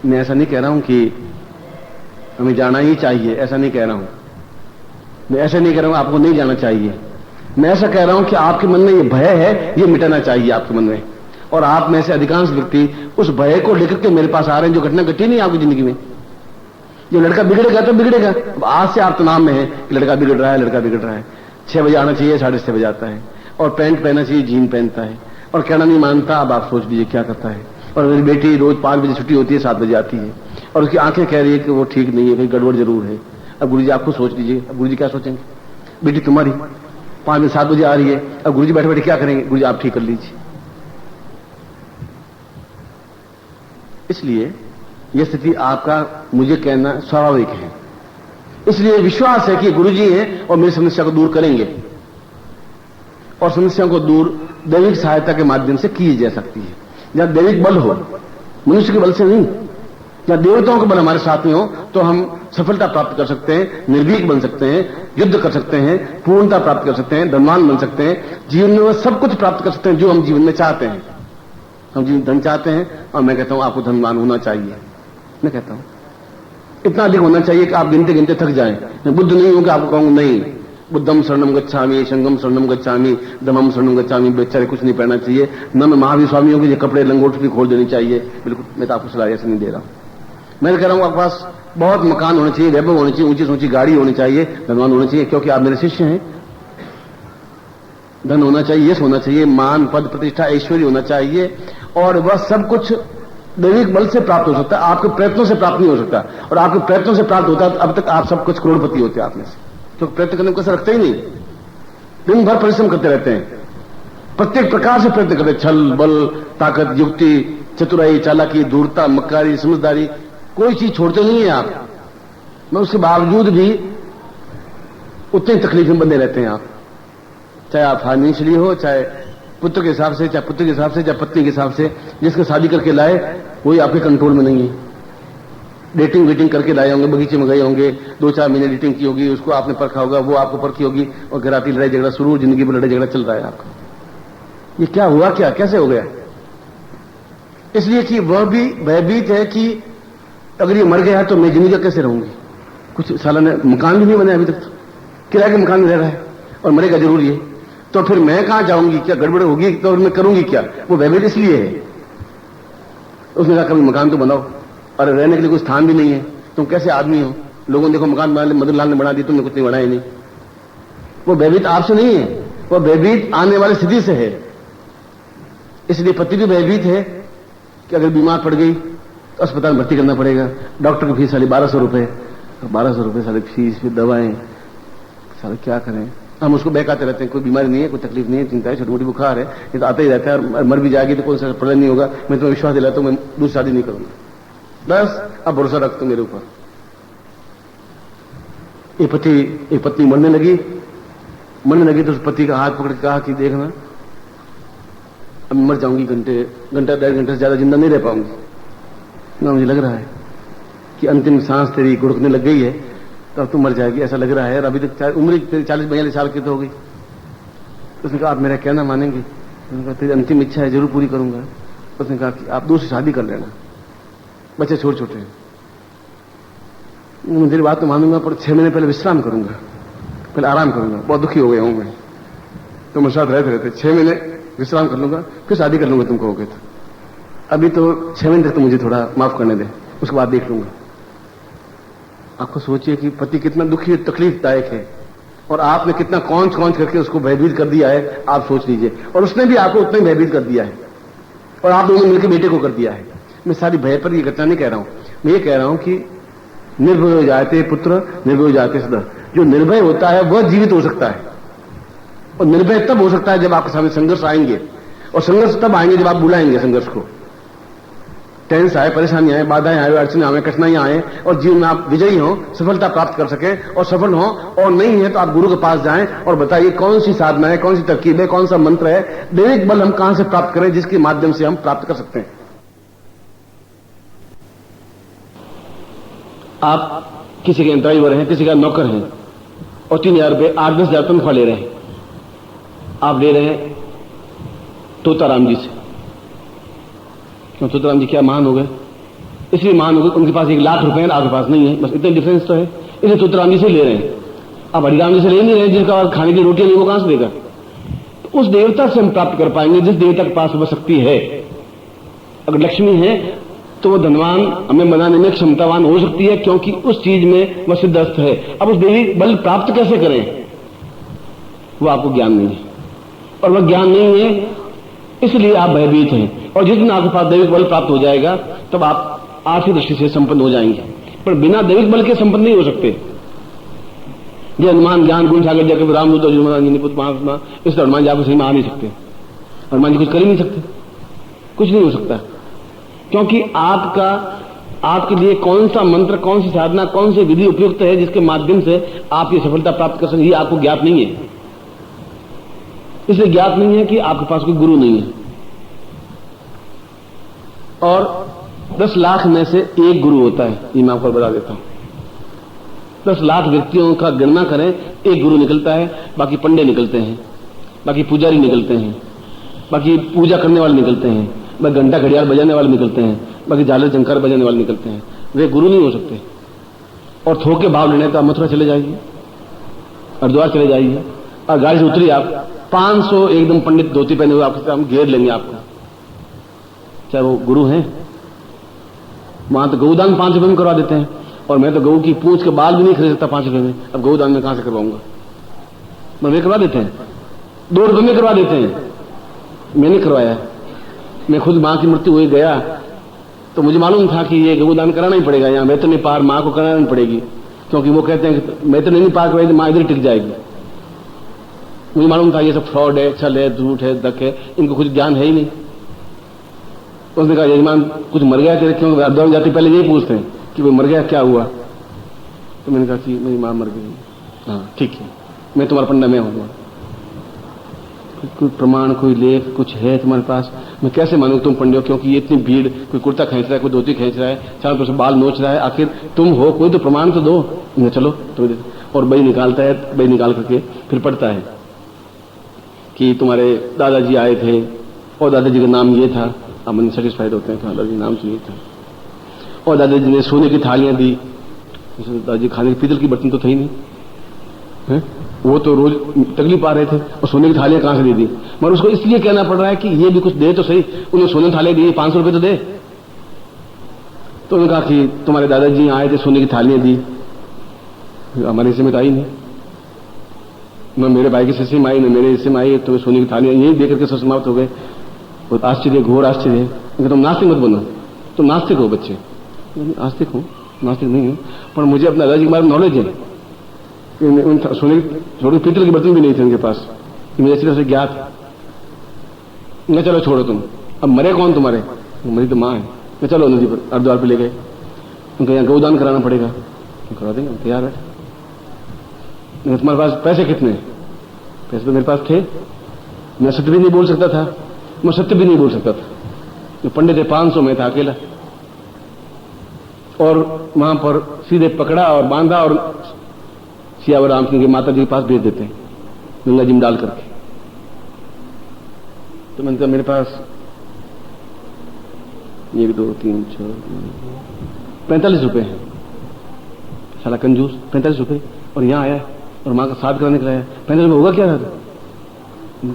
Speaker 1: मैं ऐसा नहीं कह रहा हूं कि हमें जाना ही चाहिए, ऐसा नहीं कह रहा हूं। मैं ऐसा नहीं कह रहा हूं आपको नहीं जाना चाहिए। मैं ऐसा कह रहा हूं कि आपके मन में ये भय है, ये मिटाना चाहिए आपके मन में। और आप में से अधिकांश व्यक्ति उस भय को लेकर के मेरे पास आ रहे हैं, जो घटना घटी नहीं आपकी जिंदगी में। जो लड़का बिगड़ेगा तो बिगड़ेगा। अब आज से आप तनाव में है कि लड़का बिगड़ रहा है, लड़का बिगड़ रहा है। 6 बजे आना चाहिए, 6:30 बजे आता है, और पैंट पहनना चाहिए, जीन पहनता है, और कहना नहीं मानता। अब आप सोच लीजिए क्या करता है। और मेरी बेटी रोज 5 बजे छुट्टी होती है, 7 बजे आती है, और उसकी आंखें कह रही है कि वो ठीक नहीं है, कोई गड़बड़ जरूर है। अब गुरुजी आपको सोच लीजिए, अब गुरुजी क्या सोचेंगे? बेटी तुम्हारी 5 बजे 7 बजे आ रही है, अब गुरुजी बैठे बैठे क्या करेंगे? गुरुजी आप ठीक कर लीजिए। इसलिए यह स्थिति आपका मुझे कहना स्वाभाविक है। इसलिए विश्वास है कि गुरुजी हैं और मेरी समस्या को दूर करेंगे, और समस्याओं को दूर दैविक सहायता के माध्यम से की जा सकती है। जहां दैविक बल हो, मनुष्य के बल से नहीं, जहां देवताओं का बल हमारे साथ में हो, तो हम सफलता प्राप्त कर सकते हैं, निर्भीक बन सकते हैं, युद्ध कर सकते हैं, पूर्णता प्राप्त कर सकते हैं, धनवान बन सकते हैं, जीवन में सब कुछ प्राप्त कर सकते हैं जो हम जीवन में चाहते हैं। हम जीवन धन चाहते हैं, और मैं कहता हूं आपको धनवान होना चाहिए। मैं कहता हूं इतना अधिक होना चाहिए कि आप गिनते गिनते थक जाएं। मैं बुद्ध नहीं हूं कि आपको कहूं नहीं, बुद्धम शरणम गच्छामि, संगम शरणम गच्छामि, धम्मम शरणम गच्छामि। बेचारे कुछ नहीं पहनना चाहिए, न मैं महावीर स्वामियों के ये कपड़े लंगोट भी खोल देनी चाहिए। बिल्कुल, मैं तो आपको सलाह ऐसे नहीं दे रहा हूं। मैं कह रहा हूं आपके पास बहुत मकान होने चाहिए, वैभव होनी चाहिए, ऊंची से ऊंची गाड़ी होनी चाहिए, धनवान होना चाहिए, क्योंकि आप मेरे शिष्य हैं। धन होना चाहिए, यश होना चाहिए, मान पद प्रतिष्ठा ऐश्वर्य होना चाहिए, और वह सब कुछ दैविक बल से प्राप्त हो सकता है, आपके प्रयत्नों से प्राप्त नहीं हो सकता। और आपके प्रयत्नों से प्राप्त होता है तो अब तक आप सब कुछ करोड़पति होते आप में से, क्योंकि प्रयत्न करने को रखते ही नहीं, दिन भर परिश्रम करते रहते हैं, प्रत्येक प्रकार से प्रयत्न करते हैं, छल बल ताकत युक्ति चतुराई, चालाकी, धूर्तता, मक्कारी, समझदारी, कोई चीज छोड़ते नहीं है आप। मैं उसके बावजूद भी उतनी तकलीफ में बंधे रहते हैं आप, चाहे आप फाइनेंशियली हो, चाहे पुत्र के हिसाब से, चाहे पुत्र के हिसाब से, चाहे पत्नी के हिसाब से। जिसको शादी करके लाए वही आपके कंट्रोल में नहीं है। डेटिंग वेटिंग करके लाए होंगे, बगीचे में गए होंगे, 2-4 महीने डेटिंग की होगी, उसको आपने परखा होगा, वो आपको परखी होगी, और घर आती लड़ाई झगड़ा शुरू, जिंदगी में लड़ाई झगड़ा चल रहा है आपका। ये क्या हुआ, क्या कैसे हो गया? इसलिए कि वह भी भयभीत है कि अगर ये मर गया तो मैं जिंदगी का कैसे रहूंगी। कुछ सालाना मकान भी नहीं बने अभी तक, तो किराए के मकान में रह रहा है और मरेगा जरूर ये, तो फिर मैं कहां जाऊंगी, क्या गड़बड़ होगी तो मैं करूंगी क्या? वो भयभीत इसलिए है। उसने कहा कभी मकान तो बनाओ, और रहने के लिए कोई स्थान भी नहीं है, तुम कैसे आदमी हो? लोगों ने देखो मकान बना, मदनलाल ने बना दी, तुमने कुछ नहीं बनाया नहीं। वो भयभीत आपसे नहीं है, वो भयभीत आने वाली स्थिति से है। इसलिए पति भी भयभीत है कि अगर बीमार पड़ गई तो अस्पताल भर्ती करना पड़ेगा, डॉक्टर की फीस साली 1200 रुपए, 1200 रुपए सारी फीस, फिर दवाएं, सारे क्या करें। हम उसको बहकाते रहते हैं, कोई बीमारी नहीं है, कोई तकलीफ नहीं है, चिंता है, छोटी मोटी बुखार है, ये तो आता ही रहता है, और मर भी जाएगी तो कोई सा प्रलय नहीं होगा। मैं तुम्हें विश्वास दिलाता हूं, मैं दूसरी शादी नहीं करूंगा, बस अब भरोसा रख तुम मेरे ऊपर। एक पत्नी मरने लगी तो उस पति का हाथ पकड़ के कहा कि देखना अब मर जाऊंगी, घंटा 1.5 घंटे से ज्यादा जिंदा नहीं रह पाऊंगी ना, मुझे लग रहा है कि अंतिम सांस तेरी गुड़कने लग गई है, तो अब तू मर जाएगी ऐसा लग रहा है, और अभी तक उम्र 40-42 साल की तो हो गई। उसने कहा आप मेरा कहना मानेंगे? उसने कहा तेरी अंतिम इच्छा है, जरूर पूरी करूंगा। उसने कहा कि आप दूसरी शादी कर लेना, बच्चे छोटे छोटे हैं, मैं तेरी बात तो मानूंगा, पर 6 महीने पहले विश्राम करूंगा, पहले आराम करूंगा, बहुत दुखी हो गया हूं मैं, तो मेरे साथ रहते 6 महीने विश्राम कर लूंगा, फिर शादी कर लूंगा तुम कहोगे तो। अभी तो 6 महीने तक तो मुझे थोड़ा माफ करने दे, उसके बाद देख लूंगा। आपको सोचिए कि पति कितना दुखी तकलीफदायक है, और आपने कितना कौंच करके उसको भयभीत कर दिया है, आप सोच लीजिए। और उसने भी आपको उतना ही भयभीत कर दिया है, और आप दोनों मिलकर बेटे को कर दिया है। मैं सारी भय पर ये घटना नहीं कह रहा हूं, मैं ये कह रहा हूं कि निर्भय हो जाते पुत्र, निर्भय हो जाते सदा। जो निर्भय होता है वह जीवित हो सकता है, और निर्भय तब हो सकता है जब आपके सामने संघर्ष आएंगे, और संघर्ष तब आएंगे जब आप बुलाएंगे संघर्ष को। टेंस आए, परेशानी आए, बाधाएं आए, अड़चने आए, कठिनाइयां आए, और जीवन में आप विजयी हो, सफलता प्राप्त कर सकें और सफल हो। और नहीं है तो आप गुरु के पास जाएं और बताइए कौन सी साधना है, कौन सी तरकीब है, कौन सा मंत्र है, दैविक बल हम कहां से प्राप्त करें जिसके माध्यम से हम प्राप्त कर सकते हैं। आप किसी के ड्राइवर हैं, किसी का नौकर हैं, और 3000 रुपये 8-10 हजार तनख्वाह ले रहे हैं। आप ले रहे हैं तोताराम जी से, क्यों? तोताराम जी क्या महान हो गए? इसलिए महान हो गए उनके पास 1 लाख रुपए है, आपके पास नहीं है, बस इतने डिफरेंस तो है, इसलिए तोताराम जी से ले रहे हैं। आप हरिराम जी से ले नहीं रहे, जिसका खाने की रोटियां नहीं वो कहां से देगा? तो उस देवता से हम प्राप्त कर पाएंगे जिस देवता के पास वह शक्ति है। अगर लक्ष्मी है तो वो धनवान हमें बनाने में क्षमतावान हो सकती है, क्योंकि उस चीज में वह सिद्धस्थ है। अब उस देवी बल प्राप्त कैसे करें, वो आपको ज्ञान नहीं है, और वह ज्ञान नहीं है इसलिए आप भयभीत हैं। और जिस दिन आपके पास दैविक बल प्राप्त हो जाएगा तब आप आर्थिक दृष्टि से संपन्न हो जाएंगे, पर बिना दैविक बल के संपन्न नहीं हो सकते। ये हनुमान ज्ञान गुण सागर जाकर रामदूत महात्मा, इस हनुमान जी आपको सही में आ नहीं सकते, हनुमान जी कुछ कर ही नहीं सकते, कुछ नहीं हो सकता, क्योंकि आपके लिए कौन सा मंत्र, कौन सी साधना, कौन सी विधि उपयुक्त है जिसके माध्यम से आप ये सफलता प्राप्त कर सकें, ये आपको ज्ञात नहीं है। इसलिए ज्ञात नहीं है कि आपके पास कोई गुरु नहीं है। और 10 लाख में से एक गुरु होता है, ये मैं आपको बता देता हूं। 10 लाख व्यक्तियों का गणना करें, एक गुरु निकलता है, बाकी पंडे निकलते हैं, बाकी पुजारी निकलते हैं, बाकी पूजा करने वाले निकलते हैं, बाकी घंटा घड़ियाल बजाने वाले निकलते हैं, बाकी झालर झंकार बजाने वाले निकलते हैं। वे गुरु नहीं हो सकते। और थोके भाव लेने तो आप मथुरा चले जाइए, हरिद्वार चले जाइए, और गाड़ी से उतरिए आप, 500 एकदम पंडित धोती पहने हुए आपके हम घेर लेंगे आपको, चाहे वो गुरु हैं। वहां तो गौदान 5 रुपए में करवा देते हैं, और मैं तो गऊ की पूंछ के बाल भी नहीं खरीद सकता 5 रुपए में, अब गौदान में कहां से करवाऊंगा? मैं वे करवा देते हैं, 2 रुपए में करवा देते हैं। मैंने करवाया, मैं खुद मां की मृत्यु हुई गया तो मुझे मालूम था कि ये गौदान कराना ही पड़ेगा, यहाँ मैं तो नहीं पार, मां को कराना पड़ेगी, क्योंकि वो कहते हैं कि मैं तो नहीं पार करवाई, मां इधर टिक जाएगी। मुझे मालूम था ये सब फ्रॉड है, छल है, झूठ है, धक है, इनको कुछ ज्ञान है ही नहीं। उसने कहा यजमान कुछ मर गया तेरे, क्यों हरिद्वार जाते पहले यही पूछते हैं कि वो मर गया क्या हुआ। तो मैंने कहा कि मेरी मां मर गई। हाँ ठीक है, मैं तुम्हारा पंडा मैं हूँ। कोई प्रमाण, कोई लेख कुछ है तुम्हारे पास? मैं कैसे मानूं तुम पंडित हो, क्योंकि ये इतनी भीड़, कोई कुर्ता खींच रहा है, कोई धोती खींच रहा है, चारों तरफ से बाल नोच रहा है, आखिर तुम हो, कोई तो प्रमाण तो दो। चलो तो, और बही निकालता है, बही निकाल करके फिर पढ़ता है कि तुम्हारे दादाजी आए थे और दादाजी का नाम ये था। अब मन सेटिस्फाइड होते हैं, दादाजी नाम तो ये था, और दादाजी ने सोने की थालियां दी। दादाजी खाने की पीतल की बर्तन तो थे ही नहीं है? वो तो रोज तकलीफ आ रहे थे, और सोने की थालियां कहां से दे दी? मगर उसको इसलिए कहना पड़ रहा है कि ये भी कुछ दे तो सही। उन्हें सोने की थालियां दी, 500 रुपए तो दे। तो उन्होंने कहा कि तुम्हारे दादाजी आए थे, सोने की थालियां दी, हमारे हिस्से में तो आई नहीं, न मेरे भाई के हिस्से में आई, न मेरे हिस्से में आई, तुम्हें सोने की थालियां यही देकर के सब समाप्त हो गए। बहुत आश्चर्य, घोर आश्चर्य है। तुम नास्तिक मत बनो, तुम नास्तिक हो बच्चे। नास्तिक हो? नास्तिक नहीं हो, पर मुझे अपने दादाजी के बारे में नॉलेज है। सोने की पीतल के बर्तन भी नहीं थे उनके पास, मुझे अच्छी तरह से ज्ञात। न चलो छोड़ो तुम, अब मरे कौन तुम्हारे? मरी तो माँ है। न चलो नदी पर, हरिद्वार पे ले गए। उनका यहाँ गौदान कराना पड़ेगा, करा देंगे, तैयार है। तुम्हारे पास पैसे कितने? पैसे तो मेरे पास थे, मैं सत्य भी नहीं बोल सकता था, मैं सत्य भी नहीं बोल सकता था। जो पंडित थे 500 में था अकेला, और वहां पर सीधे पकड़ा और बांधा और सियावर रामचंद्र की माता जी के पास भेज देते हैं, गंगा जी में डाल करके। तो मैंने कहा मेरे पास 1 2 3 4 45 रुपए हैं। साला कंजूस, 45 रुपए, और यहां आया और मां का साथ कराने के लिए आया। 45 रुपए होगा क्या?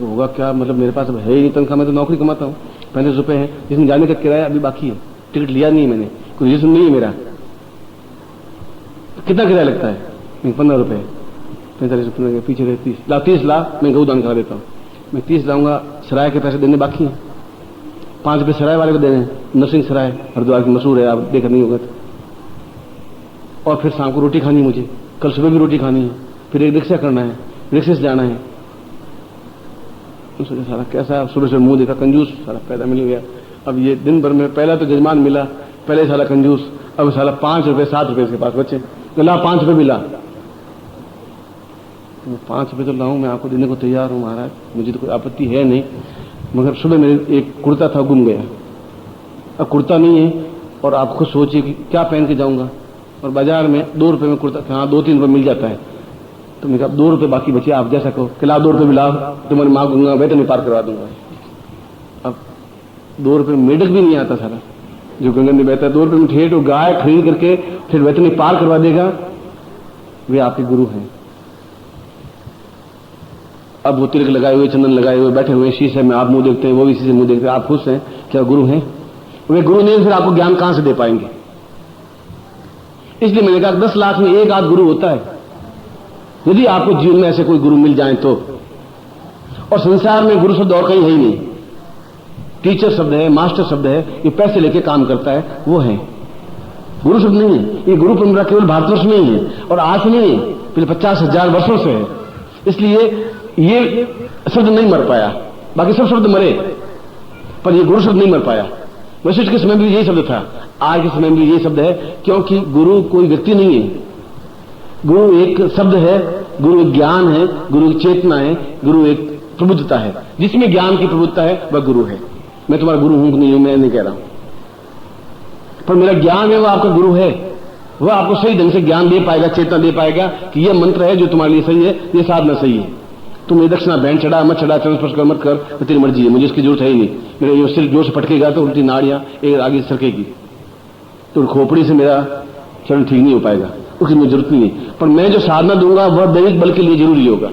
Speaker 1: होगा क्या मतलब, मेरे पास अब है ही तनख्वाह, मैं तो नौकरी कमाता हूँ। 35 रुपए है, जिसमें जाने का किराया अभी बाकी है, टिकट लिया नहीं मैंने, कोई रीजन नहीं है मेरा। कितना किराया लगता है? 15 रुपए। 45 रुपए पीछे रहे 30 ला, मैं गौदान करा देता हूँ। मैं 30 लाऊंगा, सराय के पैसे देने बाकी हैं, 5 रुपए सराय वाले को देने। नरसिंह सराय हरिद्वार की मशहूर है, आप देखकर नहीं होगा तो। और फिर शाम को रोटी खानी मुझे, कल सुबह भी रोटी खानी है, फिर एक रिक्शा करना है, रिक्शे से जाना है। सोचा सारा कैसा, सुबह से मुंह देखा, कंजूस सारा पैदा मिल गया। अब ये दिन भर में पहला तो जजमान मिला, पहले साला कंजूस, अब साला 5 रुपए 7 रुपए इसके पास बचे। ला 5 रुपए भी ला। 5 रुपए तो लाऊं, मैं आपको देने को तैयार हूं महाराज, मुझे तो कोई आपत्ति है नहीं। मगर सुबह मेरे एक कुर्ता था, गुम गया। अब कुर्ता नहीं है, और आप खुद सोचिए कि क्या पहन के जाऊंगा। और बाजार में 2 रुपए में कुर्ता, हाँ 2-3 रुपए मिल जाता है। तो मैंने कहा 2 रुपए बाकी बचे, आप जैसा कहो कि ला 2 रुपए भी ला, तुम्हारी मां को गंगा बेटे में पार करवा दूंगा। अब 2 रुपए मेढक भी नहीं आता सारा, जो गंगा में बहता है 2 रुपए में ठेठ और गाय खरीद करके फिर वैतनी पार करवा देगा, वे आपके गुरु हैं। अब वो तिलक लगाए हुए, चंदन लगाए हुए बैठे हुए शीशे में, आप मुंह देखते हैं, वो भी शीशे मुंह देखते हैं, आप खुश हैं, क्या गुरु हैं? वे गुरु नहीं, फिर आपको ज्ञान कहां से दे पाएंगे? इसलिए मैंने कहा 10 लाख में 1 आध गुरु होता है, यदि आपको जीवन में ऐसे कोई गुरु मिल जाए तो। और संसार में गुरु शब्द और कहीं है ही नहीं। टीचर शब्द है, मास्टर शब्द है, ये पैसे लेके काम करता है, वो है। गुरु शब्द नहीं है। ये गुरु परंपरा केवल भारतवर्ष में ही है, और आज नहीं है, पिछले 50,000 वर्षों से है। इसलिए ये शब्द नहीं मर पाया, बाकी सब शब्द मरे, पर ये गुरु शब्द नहीं मर पाया। वशिष्ठ के समय में भी यही शब्द था, आज के समय में भी यही शब्द है, क्योंकि गुरु कोई व्यक्ति नहीं है, गुरु एक शब्द है, गुरु एक ज्ञान है, गुरु एक चेतना है, गुरु एक प्रबुद्धता है। जिसमें ज्ञान की प्रबुद्धता है वह गुरु है। मैं तुम्हारा गुरु हूं नहीं हूं, मैं नहीं कह रहा हूं, पर मेरा ज्ञान है, वह आपका गुरु है। वह आपको सही ढंग से ज्ञान दे पाएगा, चेतना दे पाएगा कि यह मंत्र है जो तुम्हारे लिए सही है, यह साधना सही है। तुम ये दक्षिणा बैंड चढ़ा मत चढ़ा, चरण स्पर्श कर मत कर, तो तेरी मर्जी है, मुझे इसकी जरूरत है ही नहीं। मेरे ये सिर जोर से पटकेगा तो उल्टी नाड़ियां एक आगे सरकेगी, तो खोपड़ी से मेरा चरण ठीक नहीं हो पाएगा, उसकी मुझे जरूरत नहीं है। पर मैं जो साधना दूंगा वह दैनिक बल के लिए जरूरी होगा।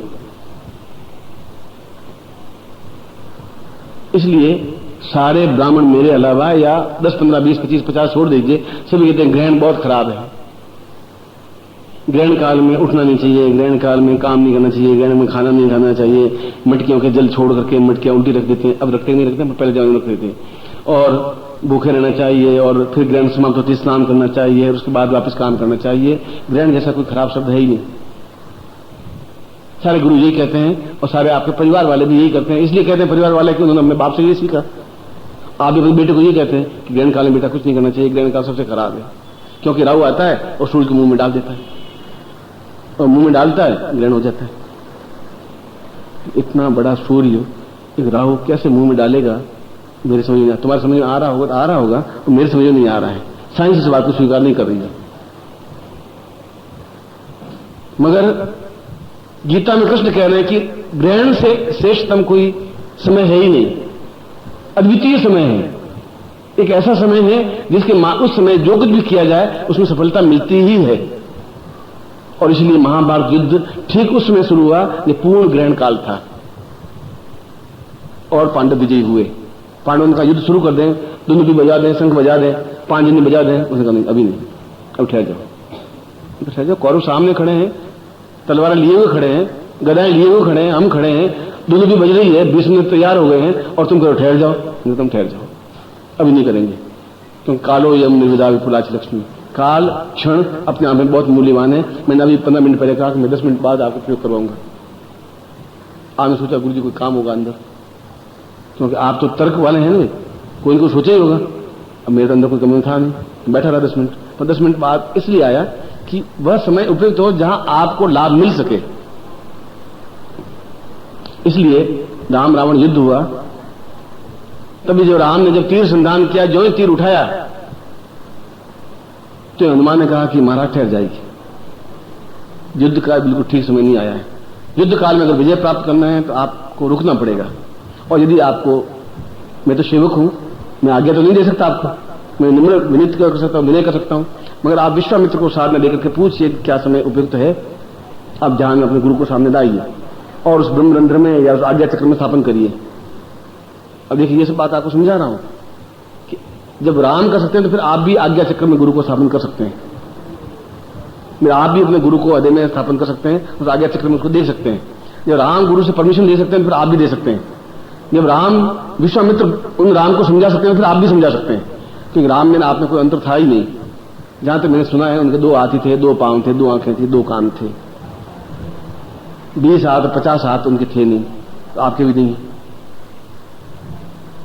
Speaker 1: इसलिए सारे ब्राह्मण मेरे अलावा, या 10 15 20 25 50 छोड़ दीजिए, सभी कहते हैं ग्रहण बहुत खराब है, ग्रहण काल में उठना नहीं चाहिए, ग्रहण काल में काम नहीं करना चाहिए, ग्रहण में खाना नहीं खाना चाहिए, मटकियों के जल छोड़ करके मटकियां उल्टी रख देते हैं। अब रखते नहीं रखते, पहले जमाने में रख देते हैं। और भूखे रहना चाहिए, और फिर ग्रहण समाप्त होते स्नान करना चाहिए, और उसके बाद वापस काम करना चाहिए। ग्रहण जैसा कोई खराब शब्द है ही नहीं। सारे गुरु यही कहते हैं, और सारे आपके परिवार वाले भी यही करते हैं। इसलिए कहते हैं परिवार वाले कि उन्होंने अपने बाप से यही सीखा, आप भी अपने बेटे को ये कहते हैं कि ग्रहण काल में बेटा कुछ नहीं करना चाहिए, ग्रहण काल सबसे खराब है, क्योंकि राहु आता है और सूर्य को मुंह में डाल देता है, और मुंह में डालता है ग्रहण हो जाता है। इतना बड़ा सूर्य एक राहु कैसे मुंह में डालेगा, मेरे समझ में, तुम्हारे समझ में आ रहा होगा और मेरे समझ में नहीं आ रहा है। साइंस इस बात को स्वीकार नहीं कर रही है। मगर गीता में कृष्ण कह रहे हैं कि ग्रहण से श्रेष्ठतम कोई समय है ही नहीं, अद्वितीय समय है, एक ऐसा समय है जिसके उस समय जो कुछ भी किया जाए उसमें सफलता मिलती ही है। और इसलिए महाभारत युद्ध ठीक उस समय शुरू हुआ ये पूर्ण ग्रहण काल था और पांडव विजयी हुए। पांडवों का युद्ध शुरू कर दें, धुंधुली बजा दें, शंख बजा दें, पांजनी बजा दें, उसने कहा नहीं अभी नहीं, अब ठहर जाओ। कौरव सामने खड़े हैं, तलवार लिए हुए खड़े हैं, गदाएं लिए हुए खड़े हैं, हम खड़े हैं, धुंधुली बज रही है, 20 मिनट तैयार हो गए हैं और तुम करो ठहर जाओ, तुम ठहर जाओ, अभी नहीं करेंगे। तुम कालो यम निर्विदा विपुलाच लक्ष्मी, काल क्षण अपने आप में बहुत मूल्यवान है। मैंने अभी 15 मिनट पहले कहा कि मैं 10 मिनट बाद आपको प्रयोग करवाऊंगा। आपने सोचा गुरु जी कोई काम होगा अंदर, क्योंकि आप तो तर्क वाले हैं ना, कोई इनको सोचा ही होगा। अब मेरे अंदर कोई कमी था नहीं, बैठा रहा 10 मिनट, तो 10 मिनट बाद इसलिए आया कि वह समय उपयुक्त हो जहां आपको लाभ मिल सके। इसलिए राम रावण युद्ध हुआ, तभी जब राम ने जब तीर संधान किया, जो ही तीर उठाया तो हनुमान ने कहा कि महाराज ठहर जाएगी, युद्ध का बिल्कुल ठीक समय नहीं आया है। युद्ध काल में अगर विजय प्राप्त करना है तो आपको रुकना पड़ेगा, और यदि आपको, मैं तो सेवक हूं, मैं आज्ञा तो नहीं दे सकता आपको, मैं निम्र विनीत कर सकता हूं, विनय कर सकता हूं, मगर आप विश्वामित्र को साथ में लेकर के पूछिए क्या समय उपयुक्त है, आप ध्यान में अपने गुरु को सामने लाइए और उस ब्रह्मरंध्र में या उस आज्ञा चक्र में स्थापन करिए। अब देखिए ये सब बात आपको समझा रहा हूं कि जब राम कर सकते हैं तो फिर आप भी आज्ञा चक्र में गुरु को स्थापन कर सकते हैं, आप भी अपने गुरु को हृदय में स्थापन कर सकते हैं, उस आज्ञा चक्र में उसको दे सकते हैं। जब राम गुरु से परमिशन ले सकते हैं फिर आप भी दे सकते हैं। जब राम विश्वामित्र उन राम को समझा सकते हैं फिर आप भी समझा सकते हैं, क्योंकि राम में आप में कोई अंतर था ही नहीं। जहां तक मैंने सुना है उनके 2 हाथी थे, 2 पांव थे, 2 आंखें थी, 2 कान थे, 20 हाथ 50 हाथ उनके थे नहीं, तो आपके भी नहीं।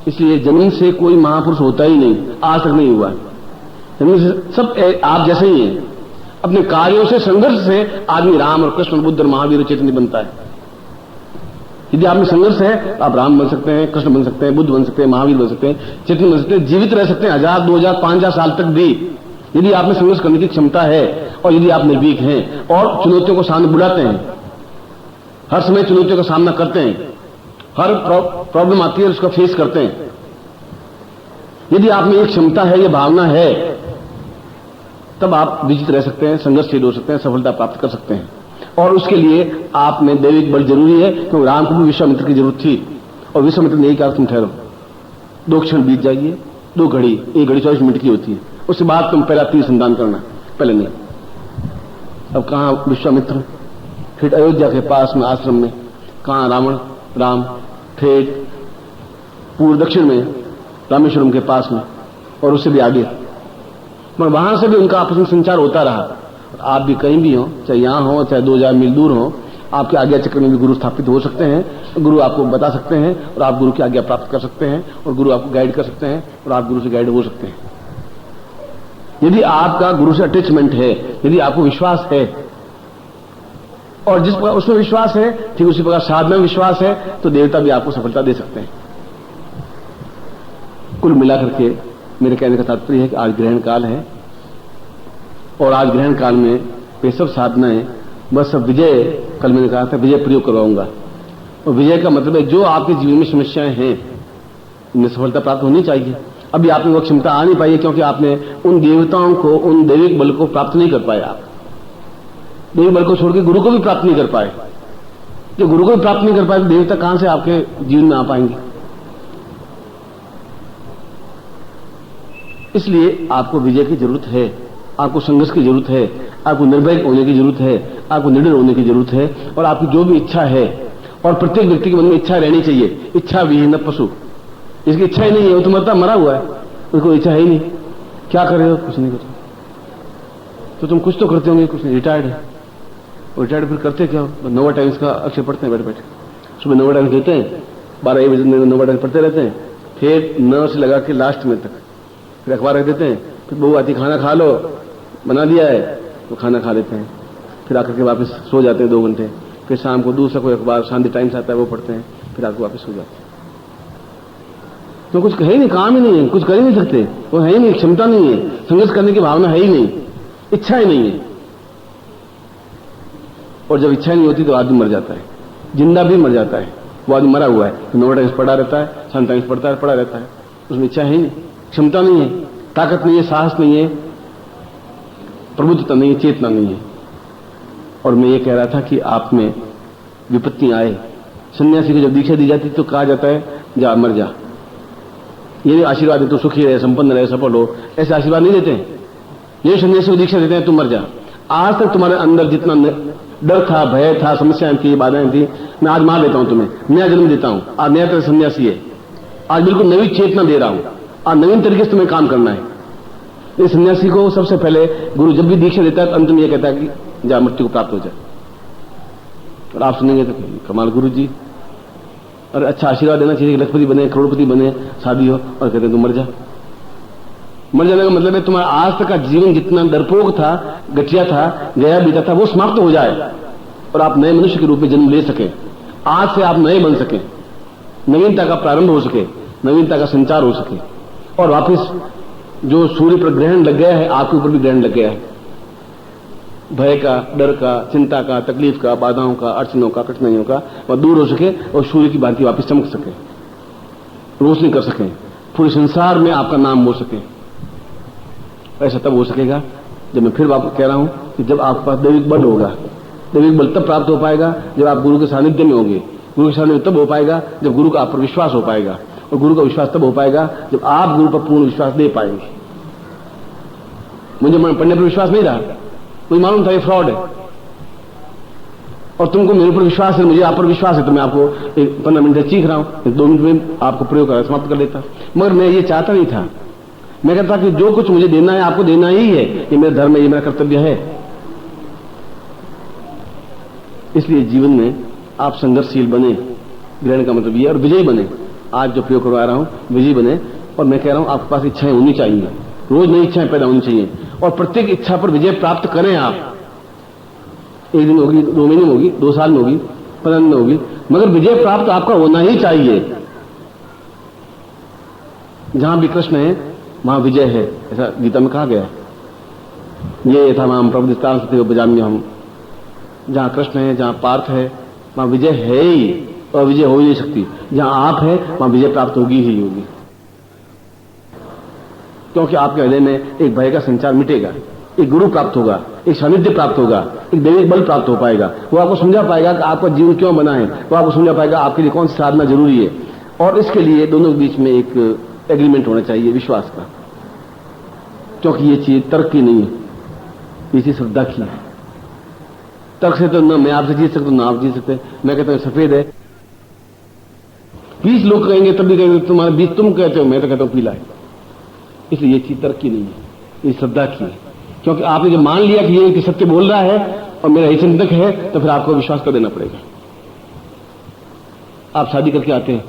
Speaker 1: इसलिए जन्म से कोई महापुरुष होता ही नहीं, आज तक नहीं हुआ। जन्म से सब आप जैसे ही हैं। अपने कार्यों से, संघर्ष से आदमी राम और कृष्ण, बुद्ध और महावीर चैतन्य बनता है। यदि आप में संघर्ष है तो आप राम बन सकते हैं, कृष्ण बन सकते हैं, बुद्ध बन सकते हैं, महावीर बन सकते हैं, चैतन्य बन सकते हैं, जीवित रह सकते हैं 1000, 2000, 5000 साल तक भी, यदि आप में संघर्ष करने की क्षमता है और यदि आप निर्भीक हैं और चुनौतियों को सामने बुलाते हैं, हर समय चुनौतियों का सामना करते हैं, हर प्रॉब्लम आती है उसका फेस करते हैं। यदि आप में एक क्षमता है, ये भावना है, तब आप विजित रह सकते हैं, संघर्षशील हो सकते हैं, सफलता प्राप्त कर सकते हैं। और उसके लिए आप में दैविक बल जरूरी है, क्योंकि राम को भी विश्वामित्र की जरूरत थी और विश्वामित्र ने यही कहा तुम ठहरो, 2 क्षण बीत जाइए, 2 घड़ी, 1 घड़ी 24 मिनट की होती है, उसके बाद तुम पहला तीर संधान करना, पहले नहीं। अब कहां विश्वामित्र, फिर अयोध्या के पास में आश्रम में, कहां रावण, राम ठेठ पूर्व दक्षिण में रामेश्वरम के पास में, और उससे भी आगे, मगर वहां से भी उनका आपस में संचार होता रहा। आप भी कहीं भी हो, चाहे यहां हो चाहे 2000 मील दूर हो, आपके आज्ञा चक्र में भी गुरु स्थापित हो सकते हैं, गुरु आपको बता सकते हैं और आप गुरु की आज्ञा प्राप्त कर सकते हैं, और गुरु आपको गाइड कर सकते हैं और आप गुरु से गाइड हो सकते हैं। यदि आपका गुरु से अटैचमेंट है, यदि आपको विश्वास है, और जिस प्रकार उसमें विश्वास है ठीक उसी प्रकार साधना में विश्वास है, तो देवता भी आपको सफलता दे सकते हैं। कुल मिलाकर के मेरे कहने का तात्पर्य है कि आज ग्रहण काल है, और आज ग्रहण काल में ये सब साधनाएं, बस सब विजय, कल मैंने कहा था विजय प्रयोग करवाऊंगा, और विजय का मतलब है जो आपके जीवन में समस्याएं हैं उनमें सफलता प्राप्त होनी चाहिए। अभी आपने वो क्षमता आ नहीं पाई है, क्योंकि आपने उन देवताओं को, उन दैविक बल को प्राप्त नहीं कर पाए। आप दैविक बल को छोड़ के गुरु को भी प्राप्त नहीं कर पाए। जो गुरु को भी प्राप्त नहीं कर पाए तो देवता कहां से आपके जीवन में आ पाएंगे। इसलिए आपको विजय की जरूरत है, आपको संघर्ष की जरूरत है, आपको निर्भय होने की जरूरत है, आपको निडर होने की जरूरत है, और आपकी जो भी इच्छा है, और प्रत्येक व्यक्ति के मन में इच्छा रहनी चाहिए। इच्छा विहीन पशु, इसकी इच्छा ही नहीं है वो तो मरता मरा हुआ है, उसको इच्छा है ही नहीं। क्या कर रहे हो? कुछ नहीं करते। तो तुम कुछ तो करते होंगे, कुछ नहीं, रिटायर्ड है। रिटायर्ड फिर करते क्या? नोवा टाइम्स का अक्षर पढ़ते हैं बैठे बैठे, सुबह नोवा टाइम्स देते हैं, 12-1 बजे नोवा टाइम्स पढ़ते रहते हैं, फिर 9 से लगा के लास्ट में तक, फिर अखबार रख देते हैं, फिर बहू आती खा लो, बना दिया है तो खाना खा लेते हैं, फिर आकर के वापस सो जाते हैं 2 घंटे, फिर शाम को दूसरा कोई अखबार शांति टाइम्स आता है वो पढ़ते हैं, फिर रात को वापस सो जाते हैं। तो कुछ है ही नहीं, काम ही नहीं है, कुछ कर ही नहीं सकते, वो है ही नहीं, क्षमता नहीं है, संघर्ष करने की भावना है ही नहीं, इच्छा ही नहीं है। और जब इच्छा नहीं होती तो आदमी मर जाता है, जिंदा भी मर जाता है। वो आदमी मरा हुआ है, नोबल टाइम्स पढ़ा रहता है, सन टाइम्स पढ़ा रहता है, उसमें इच्छा है ही नहीं, क्षमता नहीं है, ताकत नहीं है, साहस नहीं है, प्रबुद्धता नहीं है, चेतना नहीं है। और मैं ये कह रहा था कि आप में विपत्ति आए, सन्यासी को जब दीक्षा दी जाती तो कहा जाता है जा मर जा, ये आशीर्वाद है, तू सुखी रहे, संपन्न रहे, सफल हो, ऐसे आशीर्वाद नहीं देते हैं। ये सन्यासी को दीक्षा देते हैं, तू मर जा। आज तक तुम्हारे अंदर जितना डर था, भय था, समस्याएं थी, बाधाएं थी, मैं आज मार देता हूं तुम्हें, नया जन्म देता हूं, आज नया तरह सन्यासी है, आज बिल्कुल नई चेतना दे रहा हूं, आज नवीन तरीके से तुम्हें काम करना है। इस सन्यासी को सबसे पहले गुरु जब भी दीक्षा देता है तो अंत में यह कहता है कि जा मृत्यु को प्राप्त हो जाए। और आप सुनेंगे तो कमाल गुरु जी, और अच्छा आशीर्वाद देना चाहिए, लखपति बने, करोड़पति बने, शादी हो, और कहते हैं तू मर जा। मर जाने का मतलब है तुम्हारा आज तक का जीवन जितना डरपोक था, गठिया था, गया बीता था, वो समाप्त हो जाए और आप नए मनुष्य के रूप में जन्म ले सके। आज से आप नए बन सके, नवीनता का प्रारंभ हो सके, नवीनता का संचार हो सके। और वापस जो सूर्य पर ग्रहण लग गया है, आपके ऊपर भी ग्रहण लग गया है, भय का, डर का, चिंता का, तकलीफ का, बाधाओं का, अड़चनों का, कठिनाइयों का, वह दूर हो सके और सूर्य की भांति वापस चमक सके, रोशनी कर सके, पूरे संसार में आपका नाम हो सके। ऐसा तब हो सकेगा जब, मैं फिर वापस कह रहा हूं कि जब आपके पास दैविक बल होगा। दैविक बल तब प्राप्त हो पाएगा जब आप गुरु के सानिध्य में होंगे। गुरु के सानिध्य तब हो पाएगा जब गुरु का आप पर विश्वास हो पाएगा, और गुरु का विश्वास तब हो पाएगा जब आप गुरु पर पूर्ण विश्वास दे पाएंगे। मुझे पढ़ने पर विश्वास नहीं रहा, मुझे मालूम था ये फ्रॉड है, और तुमको मेरे ऊपर विश्वास है, मुझे आप पर विश्वास है, तो मैं आपको 15 मिनट से सीख रहा हूं, 2 मिनट में आपको प्रयोग कर समाप्त कर लेता। मगर मैं ये चाहता नहीं था, मैं कहता कि जो कुछ मुझे देना है आपको देना ही है, ये मेरा धर्म है, ये मेरा कर्तव्य है। इसलिए जीवन में आप संघर्षशील बने, ग्रहण का मतलब ये, और विजयी बने। आज जो प्रयोग करवा रहा हूं विजयी बने, और मैं कह रहा हूं आपके पास इच्छाएं होनी चाहिए, रोज नई इच्छाएं पैदा होनी चाहिए, और प्रत्येक इच्छा पर विजय प्राप्त करें आप। 1 दिन होगी, 2 महीने में होगी, 2 साल में होगी, 15 दिन में होगी, मगर विजय प्राप्त आपका होना ही चाहिए। जहां भी कृष्ण है वहां विजय है, ऐसा गीता में कहा गया है। ये था वहां प्रबुद्धितान सत्य बजाम्य हम, जहां कृष्ण है, जहां पार्थ है, वहां विजय है ही, और विजय हो ही नहीं सकती। जहां आप है वहां विजय प्राप्त होगी ही होगी, क्योंकि आपके हृदय में एक भय का संचार मिटेगा, एक गुरु प्राप्त होगा, एक सानिध्य प्राप्त होगा, एक दैविक बल प्राप्त हो पाएगा। वो आपको समझा पाएगा कि आपका जीवन क्यों बना है, वो आपको समझा पाएगा आपके लिए कौन सी साधना जरूरी है। और इसके लिए दोनों के बीच में एक एग्रीमेंट होना चाहिए विश्वास का, क्योंकि ये चीज तर्क की नहीं है, ये चीज श्रद्धा की है। तर्क से तो न मैं आपसे जीत सकता, न आप जीत सकते। मैं कहता हूं सफेद है, 20 लोग कहेंगे तब भी कहेंगे तुम्हारा बीज तुम कहते हो, मैं तो कहता हूं पीला है। इसलिए ये चीज तर्क की नहीं है, ये श्रद्धा की है। क्योंकि आपने जब मान लिया कि ये सत्य बोल रहा है और मेरा ही चिंतक है, तो फिर आपको विश्वास कर देना पड़ेगा। आप शादी करके आते हैं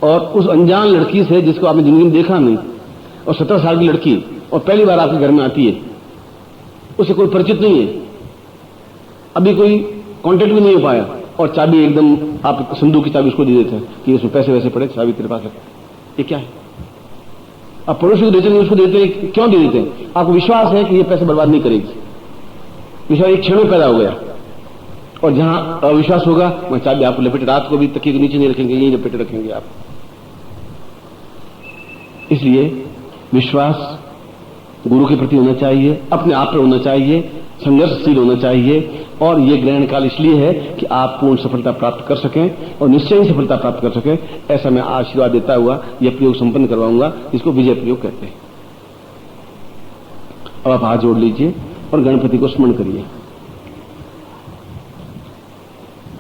Speaker 1: और उस अनजान लड़की से, जिसको आपने जिंदगी में देखा नहीं, और 17 साल की लड़की, और पहली बार आपके घर में आती है, उससे कोई परिचित नहीं है, अभी कोई कांटेक्ट भी नहीं हो पाया, और चाबी एकदम आप संदूक की चाबी उसको दे देते हैं कि इसमें पैसे वैसे पड़े, चाबी तेरे पास है। ये क्या है? आप पड़ोसी को देते नहीं, उसको देते हैं। क्यों दे देते हैं? आपको विश्वास है कि ये पैसे बर्बाद नहीं करेगी। विश्वास एक क्षण में पैदा हो गया, और जहां अविश्वास होगा वहां चाबी आपको लपेटे, रात को भी तकिए के नीचे नहीं रखेंगे, यही लपेटे रखेंगे आप। इसलिए विश्वास गुरु के प्रति होना चाहिए, अपने आप पर होना चाहिए, संघर्षशील होना चाहिए। और ये ग्रहण काल इसलिए है कि आप पूर्ण सफलता प्राप्त कर सकें, और निश्चय ही सफलता प्राप्त कर सकें। ऐसा मैं आशीर्वाद देता हुआ यह प्रयोग संपन्न करवाऊंगा, जिसको विजय प्रयोग कहते हैं। अब आप हाथ जोड़ लीजिए और गणपति को स्मरण करिए।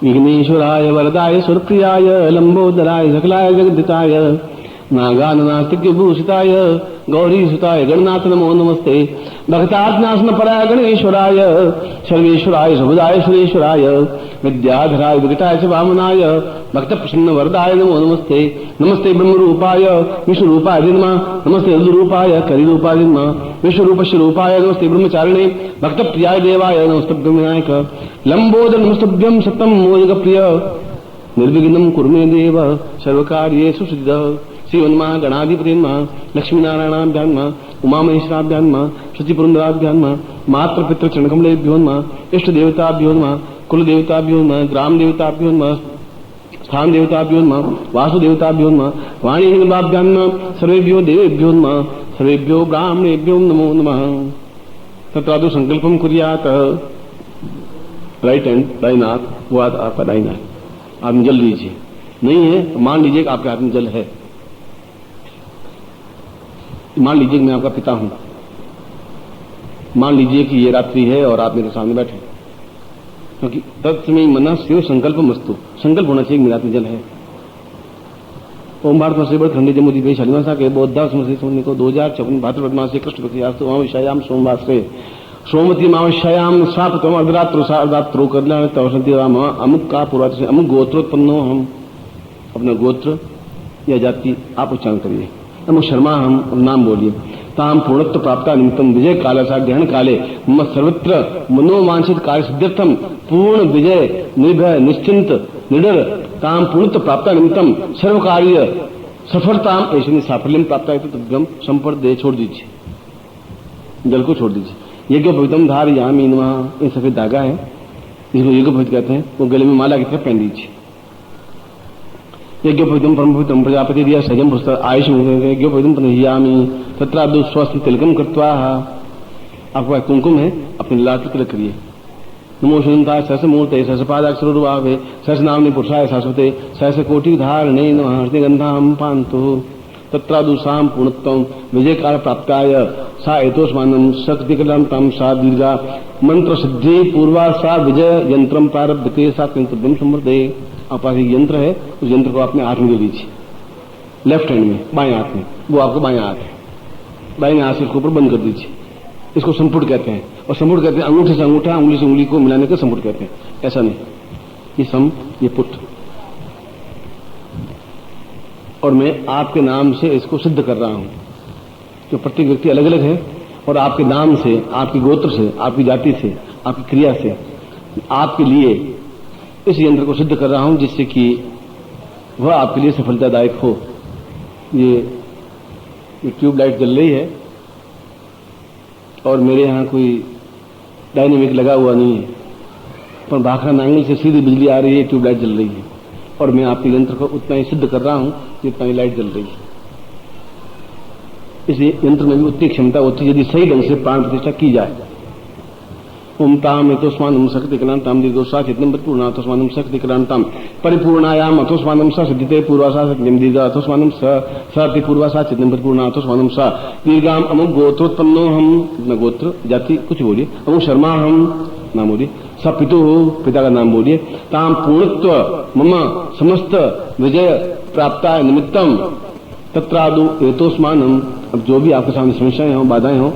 Speaker 1: विघ्नेश्वराय वरदाय सुरप्रियाय लंबोदराय सकलाय जगदिताय नागाननास्तिभूषिताय गौरीसुताय गणनाथ नमो नमस्ते। भक्तात्नासन पराय गणेश्वराय सर्वेश्वराय सबुदाय सुरेश्वराय विद्याधराय विकटाय च वामनाय भक्त प्रसन्न वरदाय नमो नमस्ते। नमस्ते ब्रह्मरूपाय विष्णुरूपाय नमः। नमस्ते रुद्ररूपाय कलिरूपाय नमः। विश्वरूपस्य रूपाय नमस्ते ब्रह्मचारिणे भक्त प्रियाय देवाय नमस्तभ्यं विनायक। लंबोदर नमस्तभ्यं सततं मोदक प्रिय निर्विघ्नं कुरु मे देव सर्वकार्येषु सिद्धः। श्रीवन्मा गणाधिपति लक्ष्मीनारायणाभ्यां उमामहेश्वराभ्यां शचिपुरंदराभ्यां मातृपितृचरणकमलेभ्यो इष्ट देवताभ्यो कुल देवताभ्यो ग्राम देवताभ्यो स्थान देवताभ्यो वासुदेवताभ्यो वाणीभ्यां सर्वेभ्यो देवेभ्यो सर्वेभ्यो ब्राह्मणेभ्यो नमो नमः। तत्रादु संकल्पम कुर्यात। राइट हैंड दाहिना हाथ, वो हाथ आपका दाहिना है। आप जल लीजिए, नहीं है तो मान लीजिए कि आपके हाथ में जल है। मान लीजिए कि मैं आपका पिता हूं। मान लीजिए कि ये रात्रि है और आप मेरे सामने बैठे, क्योंकि तत्समय मना शिव संकल्प मस्तु, संकल्प होना चाहिए मेरे हाथ में जल है। ओम भारत से बड़ खंडी जमुदी पे शालीमासा के बौद्धा समझे सोने को 2054 भाद्रपद मास से कृष्ण पक्षयास्तु अमावस्यायाम सोमवार से सोमवती अमावस्यायाम सापतम अर्धरात्रो सार्धरात्रो कल्याण तवसंति राम अमुक का पूर्वात से अमुक गोत्रोत्पन्नो हम। अपना गोत्र या जाति आप उच्चारण करिए। अमुक शर्मा हम नाम बोलिए। ताम पूर्णत्व प्राप्त निमित्तम विजय कालसा ग्रहण काले मम सर्वत्र मनोवांछित कार्य सिद्ध्यर्थम पूर्ण विजय निर्भय निश्चिंत निडर ताम पूर्णत्व प्राप्त निमित्तम सर्व कार्य सफलताम ऐसे साफल्यम प्राप्त है तो तद्गम संपर्क छोड़ दीजिए, जल को छोड़ दीजिए। यज्ञ पवित्रम धारयामि नमः। ये सफेद धागा है, इसको यज्ञ पवित्र कहते हैं। वो गले में माला की तरह पहन दीजिए। यज्ञ पवित्रम परम पवित्रम प्रजापति दिया सजम पुस्तक आयुष यज्ञ पवित्रम प्रणयामि तत्रादु स्वस्थ तिलकम कृत्वा। आपको कुमकुम है, अपने लाल तिलक करिए। नमो शुद्धताय सहस मूर्ते सहस पादाक्षरुर्भावे सहस नामनि पुरुषाय शाश्वते सहस कोटि धारणे नमः। हृदय गंधाम पांतु तत्रादुषाम पूर्णत्वम विजय काल प्राप्ताय सा एतोस्मानम शक्तिकलम तम सा दीर्घा मंत्र सिद्धि पूर्वा सा विजय यंत्रम प्रारब्ध के सा कृतव्यम समृद्धे। आप पास एक यंत्र है, उस यंत्र को अपने हाथ में ले लीजिए, लेफ्ट हैंड में, बाएं हाथ में। वो आपको बाएं हाथ है, बाएं हाथ से इसको ऊपर बंद कर दीजिए। इसको संपुट कहते हैं। और संपुट कहते हैं अंगूठे से अंगूठा, उंगली से उंगली को मिलाने का संपुट कहते हैं। ऐसा नहीं, ये सम, ये पुट। और मैं आपके नाम से इसको सिद्ध कर रहा हूं। जो प्रत्येक व्यक्ति अलग अलग है और आपके नाम से, आपकी गोत्र से, आपकी जाति से, आपकी क्रिया से आपके लिए इस यंत्र को सिद्ध कर रहा हूं, जिससे कि वह आपके लिए सफलतादायक हो। ये ट्यूबलाइट जल रही है और मेरे यहां कोई डायनेमिक लगा हुआ नहीं है, पर भाखड़ा नांगल से सीधी बिजली आ रही है, ट्यूबलाइट जल रही है। और मैं आपके यंत्र को उतना ही सिद्ध कर रहा हूं जितना ही लाइट जल रही है। इस यंत्र में भी उतनी क्षमता होती है यदि सही ढंग से प्राण प्रतिष्ठा की जाए। ओम ताम एतोस्मानम शक्तिकलांताम दीर्घोषा चित्तम परिपूर्णा अथोस्मानम शक्तिकलांताम परिपूर्णायाम अथोस्मानम स सिद्धिते पूर्वासा सत्यम दीर्घ अथोस्मानम सति पूर्वासा चित्तम परिपूर्णा अथोस्मानम स दीर्घाम अमुक गोत्रोत्पन्नो हम। अपना गोत्र जाति कुछ बोलिए। अमुक शर्मा हम नाम बोलिए। स पितु पिता का नाम बोलिए। ताम पूर्णत्व मम समस्त विजय प्राप्ता निमित्तम तत्रादु एतोस्मानम। अब जो भी आपके सामने समस्याएं हो, बाधाएं हो,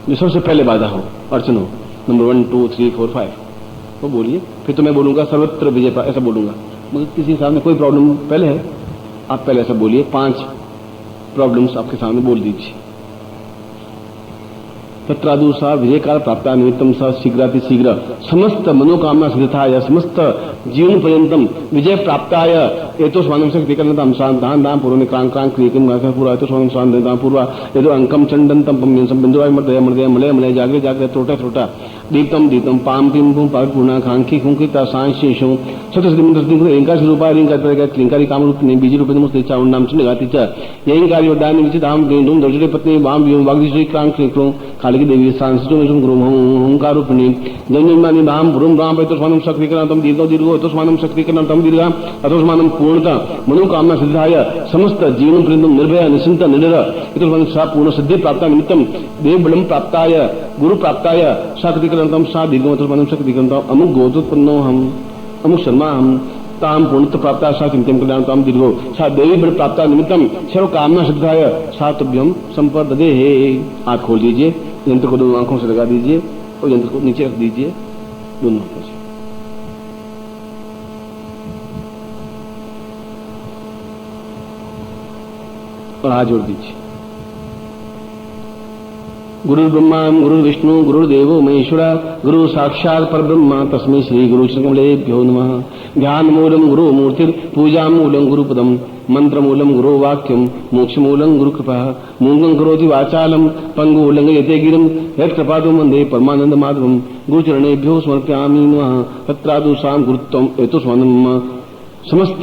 Speaker 1: जो सबसे पहले बाधा हो, अड़चन हो, नंबर 1 2 3 4 5 वो बोलिए। फिर तो मैं बोलूंगा सर्वत्र विजय, ऐसा बोलूंगा। मगर किसी सामने कोई प्रॉब्लम पहले है, आप पहले ऐसा बोलिए। 5 प्रॉब्लम्स आपके सामने बोल दीजिए। तत्रादुषा विजय काल प्राप्त निमित्तम स शीघ्राति शीघ्र समस्त मनोकामना सिद्धाय समस्त जीवन पर्यंतम विजय प्राप्ताय एतोस्मानम शक्तिकलंतम शांतान दाम पूर्व क्रांग क्रांग क्रियकम पूरा एतोस्मानम शांतान पूर्व एतो अंकम चंडंतम पम्यंसम बिंदुवाय मर्दय मर्दय मलय मलय जागृत जागृत त्रोटा त्रोटा दीप्तम दीप्तम पाम पिम पुम पापूर्णा खांखी खुंकिता सांशेषो सतसदिमंत्र एंकार रूपा रिंका तरह क्लिंकारी काम रूप ने बीज रूप नमस्ते चाउन नाम चिन्ह गाती च यंकारी योदान विचित हम धूम दर्जरे पत्नी वाम व्योम वाग्दिश्री क्रांग क्रियक्रो कालिकी देवी सांसुचुम गुरु ओंकार रूपिणी जन्मानि भाम भ्रूम राम एतोस्मानम शक्तिकलंतम दीर्घो दीर्घो एतोस्मानम शक्तिकलंतम दीर्घ अतोस्मानम पूर्णता मनोकामना सिद्धाय समस्त जीवन पर्यंतम निर्भय निश्चिंत निडर एतोस्मानम सा पूर्ण सिद्धि प्राप्त निमित्तम देव बलम प्राप्ताय गुरु प्राप्ताय शक्तिकलंतम सा दीर्घो एतोस्मानम शक्तिकलंतम अमुक गोत्रोत्पन्नो हम अमुक शर्मा हम ताम पूर्णत्व प्राप्ता सा चिंतन कल्याण ताम दीर्घो सा देवी बल प्राप्ता निमित्तम सर्व कामना सिद्धाय सातभ्यम संपदे हे। आंख खोल दीजिए, यंत्र को दोनों आंखों से लगा दीजिए और यंत्र को नीचे रख दीजिए दोनों आंखों से। और हाथ जोड़ दीजिए। गुरु ब्रह्मा गुरु विष्णु गुरुदेवो महेश्वरा गुरु साक्षात परब्रह्म तस्मै श्री गुरु श्रीकमलेभ्यो नमः। ध्यान मूलम गुरु मूर्तिर पूजा मूलम गुरुपदम मंत्र मूलम गुरु वाक्यम मोक्ष मूलम गुरु कृपा मूंगं करोति वाचालम पंगु उल्लंघयते गिरिम यत्कृपादो वंदे परमानंद माधवम गुरुचरणेभ्यो समर्पयामि नमः। तत्रादुषाम गुरुत्वम एतो स्वानम समस्त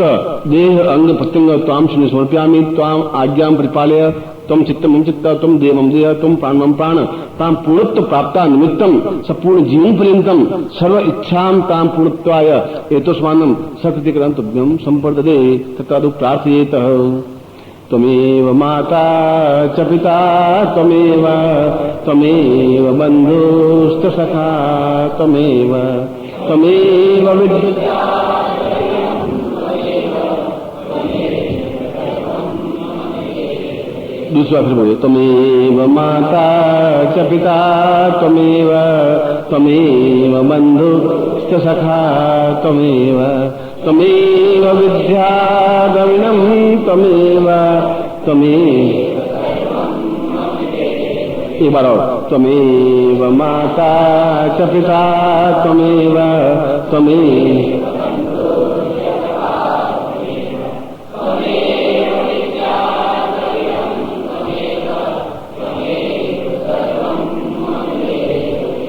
Speaker 1: देह अंग प्रत्यंग त्वाम शून्य समर्पयामि त्वाम आज्ञां परिपालय तम चित्तम मम चित्त तम देह मम देह तम प्राण मम प्राण ताम पूर्णत्व प्राप्ता निमित्तम संपूर्ण जीवन पर्यंतम सर्व इच्छाम ताम पूर्णत्वाय एतोस्मानं सकृतिकरं तुभ्यं संपर्ददे तत्रादु प्रार्थयेत। त्वमेव माता च पिता त्वमेव त्वमेव बन्धुश्च सखा त्वमेव त्वमेव विद्या। दूसरा फिर बोलिए, त्वमेव माता च पिता त्वमेव त्वमेव बन्धुश्च सखा त्वमेव त्वमेव विद्या द्रविणं त्वमेव त्वमेव। एक बार और, त्वमेव माता च पिता त्वमेव त्वमेव।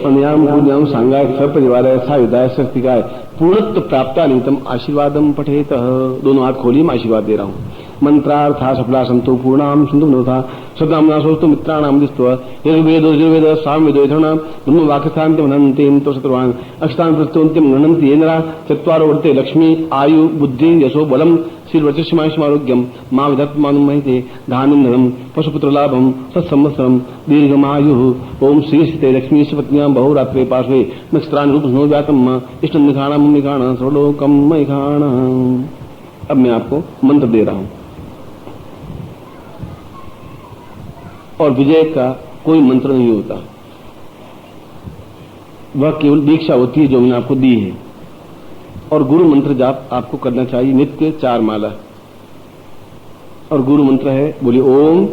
Speaker 1: अन्याम पूज्याम सांगाय सब परिवार ऐसा विदाय शक्ति का पूर्णत्व प्राप्ता निमित्तम आशीर्वादम पठेत। दोनों हाथ खोलिए, मैं आशीर्वाद दे रहा हूँ। मंत्रार्था सफला संतो पूर्णाम सिंधु नोथा सदामनासोस्तु मित्राणाम दिस्त्व यजुर्वेद यजुर्वेद सामवेदो यथर्णाम ब्रह्म वाक्यस्थान्ति मनन्तेम तो शत्रुवान् अक्षतान् प्रस्तोन्त्यम गणन्ति येनरा चत्वारो वर्ते लक्ष्मी आयु बुद्धि यशो बलम श्रीर्वचस्मायुष्मारोग्यम मां विधत्मानं महिते धान्यं धनं पशुपुत्र लाभम सत्संवत्सरम दीर्घमायु। ओम श्री स्थिते लक्ष्मी पत्न्यां बहुरात्रे पार्श्वे नक्षत्रान् रूप स्नो व्यातम इष्टं निखाणं निखाणं सर्वलोकं मैखाणं। अब मैं आपको मंत्र दे रहा हूं और विजय का कोई मंत्र नहीं होता, वह केवल दीक्षा होती है जो मैंने आपको दी है। और गुरु मंत्र जाप आपको करना चाहिए नित्य 4 माला। और गुरु मंत्र है, बोलिए ओम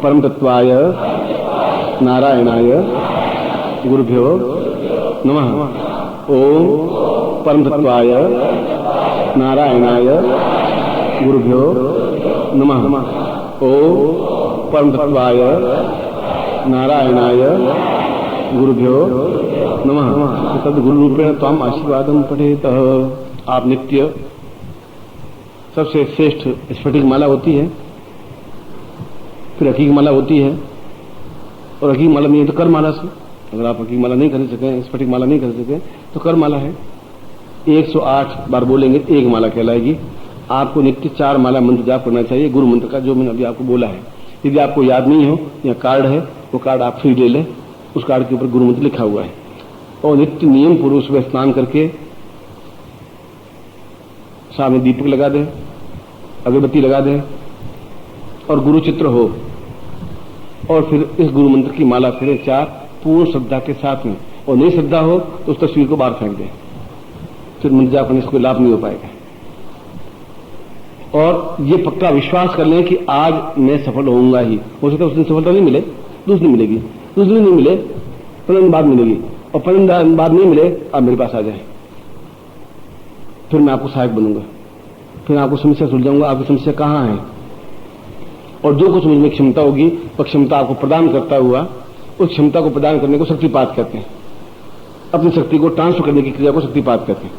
Speaker 1: परम तत्वाय नारायणाय गुरुभ्यो नमः। ओम परम तत्वाय नारायणाय गुरुभ्यो नमः। ओम परम तत्वाय नारायणाय गुरुभ्यो नमः। तद गुरु रूपेण त्वाम आशीर्वादम पठेत। आप नित्य सबसे श्रेष्ठ स्फटिक माला होती है, फिर हकीक माला होती है, और हकीक माला नहीं है तो कर माला से। अगर आप हकीक माला नहीं खरीद सकें, स्फटिक माला नहीं खरीद सकें तो कर माला है। 108 बार बोलेंगे एक माला कहलाएगी। आपको नित्य 4 माला मंत्र जाप करना चाहिए गुरु मंत्र का, जो मैंने अभी आपको बोला है। यदि आपको याद नहीं हो या कार्ड है, वो कार्ड आप फ्री ले लें, उस कार्ड के ऊपर गुरु मंत्र लिखा हुआ है। और नित्य नियम पूर्वक सुबह स्नान करके सामने दीपक लगा दें, अगरबत्ती लगा दें और गुरु चित्र हो, और फिर इस गुरु मंत्र की माला फिर 4 पूर्ण श्रद्धा के साथ में। और नहीं श्रद्धा हो तो उस तस्वीर को बाहर फेंक दें, फिर मंत्र जाप करने से कोई लाभ नहीं हो पाएगा। और ये पक्का विश्वास कर लें कि आज मैं सफल होऊंगा ही। हो सकता है उस दिन सफलता नहीं मिले, दूसरी मिलेगी, दूसरी दिन नहीं मिले 15 दिन बाद मिलेगी, और 15 दिन बाद नहीं मिले आप मेरे पास आ जाए, फिर मैं आपको सहायक बनूंगा, फिर आपको समस्या सुलझाऊंगा। आपकी समस्या कहाँ है और जो कुछ मुझ में क्षमता होगी वह क्षमता आपको प्रदान करता हुआ, उस क्षमता को प्रदान करने को शक्तिपात कहते हैं। अपनी शक्ति को ट्रांसफर करने की क्रिया को शक्तिपात कहते हैं।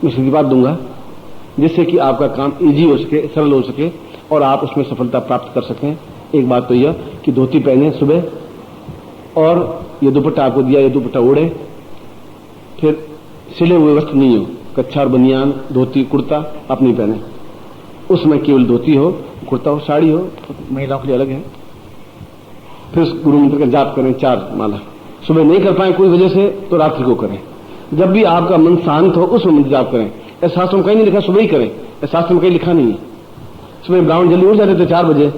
Speaker 1: मैं शक्तिपात दूंगा जिससे कि आपका काम इजी हो सके, सरल हो सके और आप उसमें सफलता प्राप्त कर सकें। एक बात तो यह कि धोती पहने सुबह, और ये दुपट्टा आपको दिया, ये दुपट्टा ओढ़े, फिर सिले हुए वस्त्र नहीं हो, कच्छा और बनियान धोती कुर्ता आप नहीं पहने, उसमें केवल धोती हो, कुर्ता हो, साड़ी हो, महिलाओं के लिए अलग है। फिर गुरु मंत्र का जाप करें 4 माला। सुबह नहीं कर पाए कोई वजह से तो रात्रि को करें। जब भी आपका मन शांत हो उस मंत्र जाप करें। ऐसा शास्त्र में कहीं नहीं लिखा सुबह ही करें, ऐसा शास्त्र में कहीं लिखा नहीं है। सुबह ब्राह्मण जल्दी उठ जाते थे 4 बजे,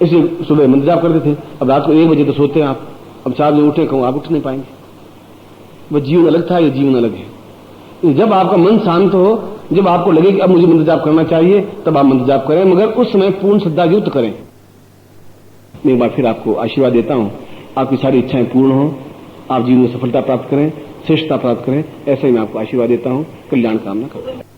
Speaker 1: इसलिए सुबह मंत्र जाप करते थे। अब रात को 1 बजे तो सोते हैं आप, अब 4 बजे उठे कहूं आप उठ नहीं पाएंगे। वह जीवन अलग था, ये जीवन अलग है। जब आपका मन शांत हो, जब आपको लगे कि अब मुझे मंत्र जाप करना चाहिए, तब आप मंत्र जाप करें, मगर उस समय पूर्ण श्रद्धा युक्त करें। मैं एक बार फिर आपको आशीर्वाद देता हूं, आपकी सारी इच्छाएं पूर्ण हो, आप जीवन में सफलता प्राप्त करें, श्रेष्ठता प्राप्त करें, ऐसे ही मैं आपको आशीर्वाद देता हूं। कल्याण कामना करता हूं।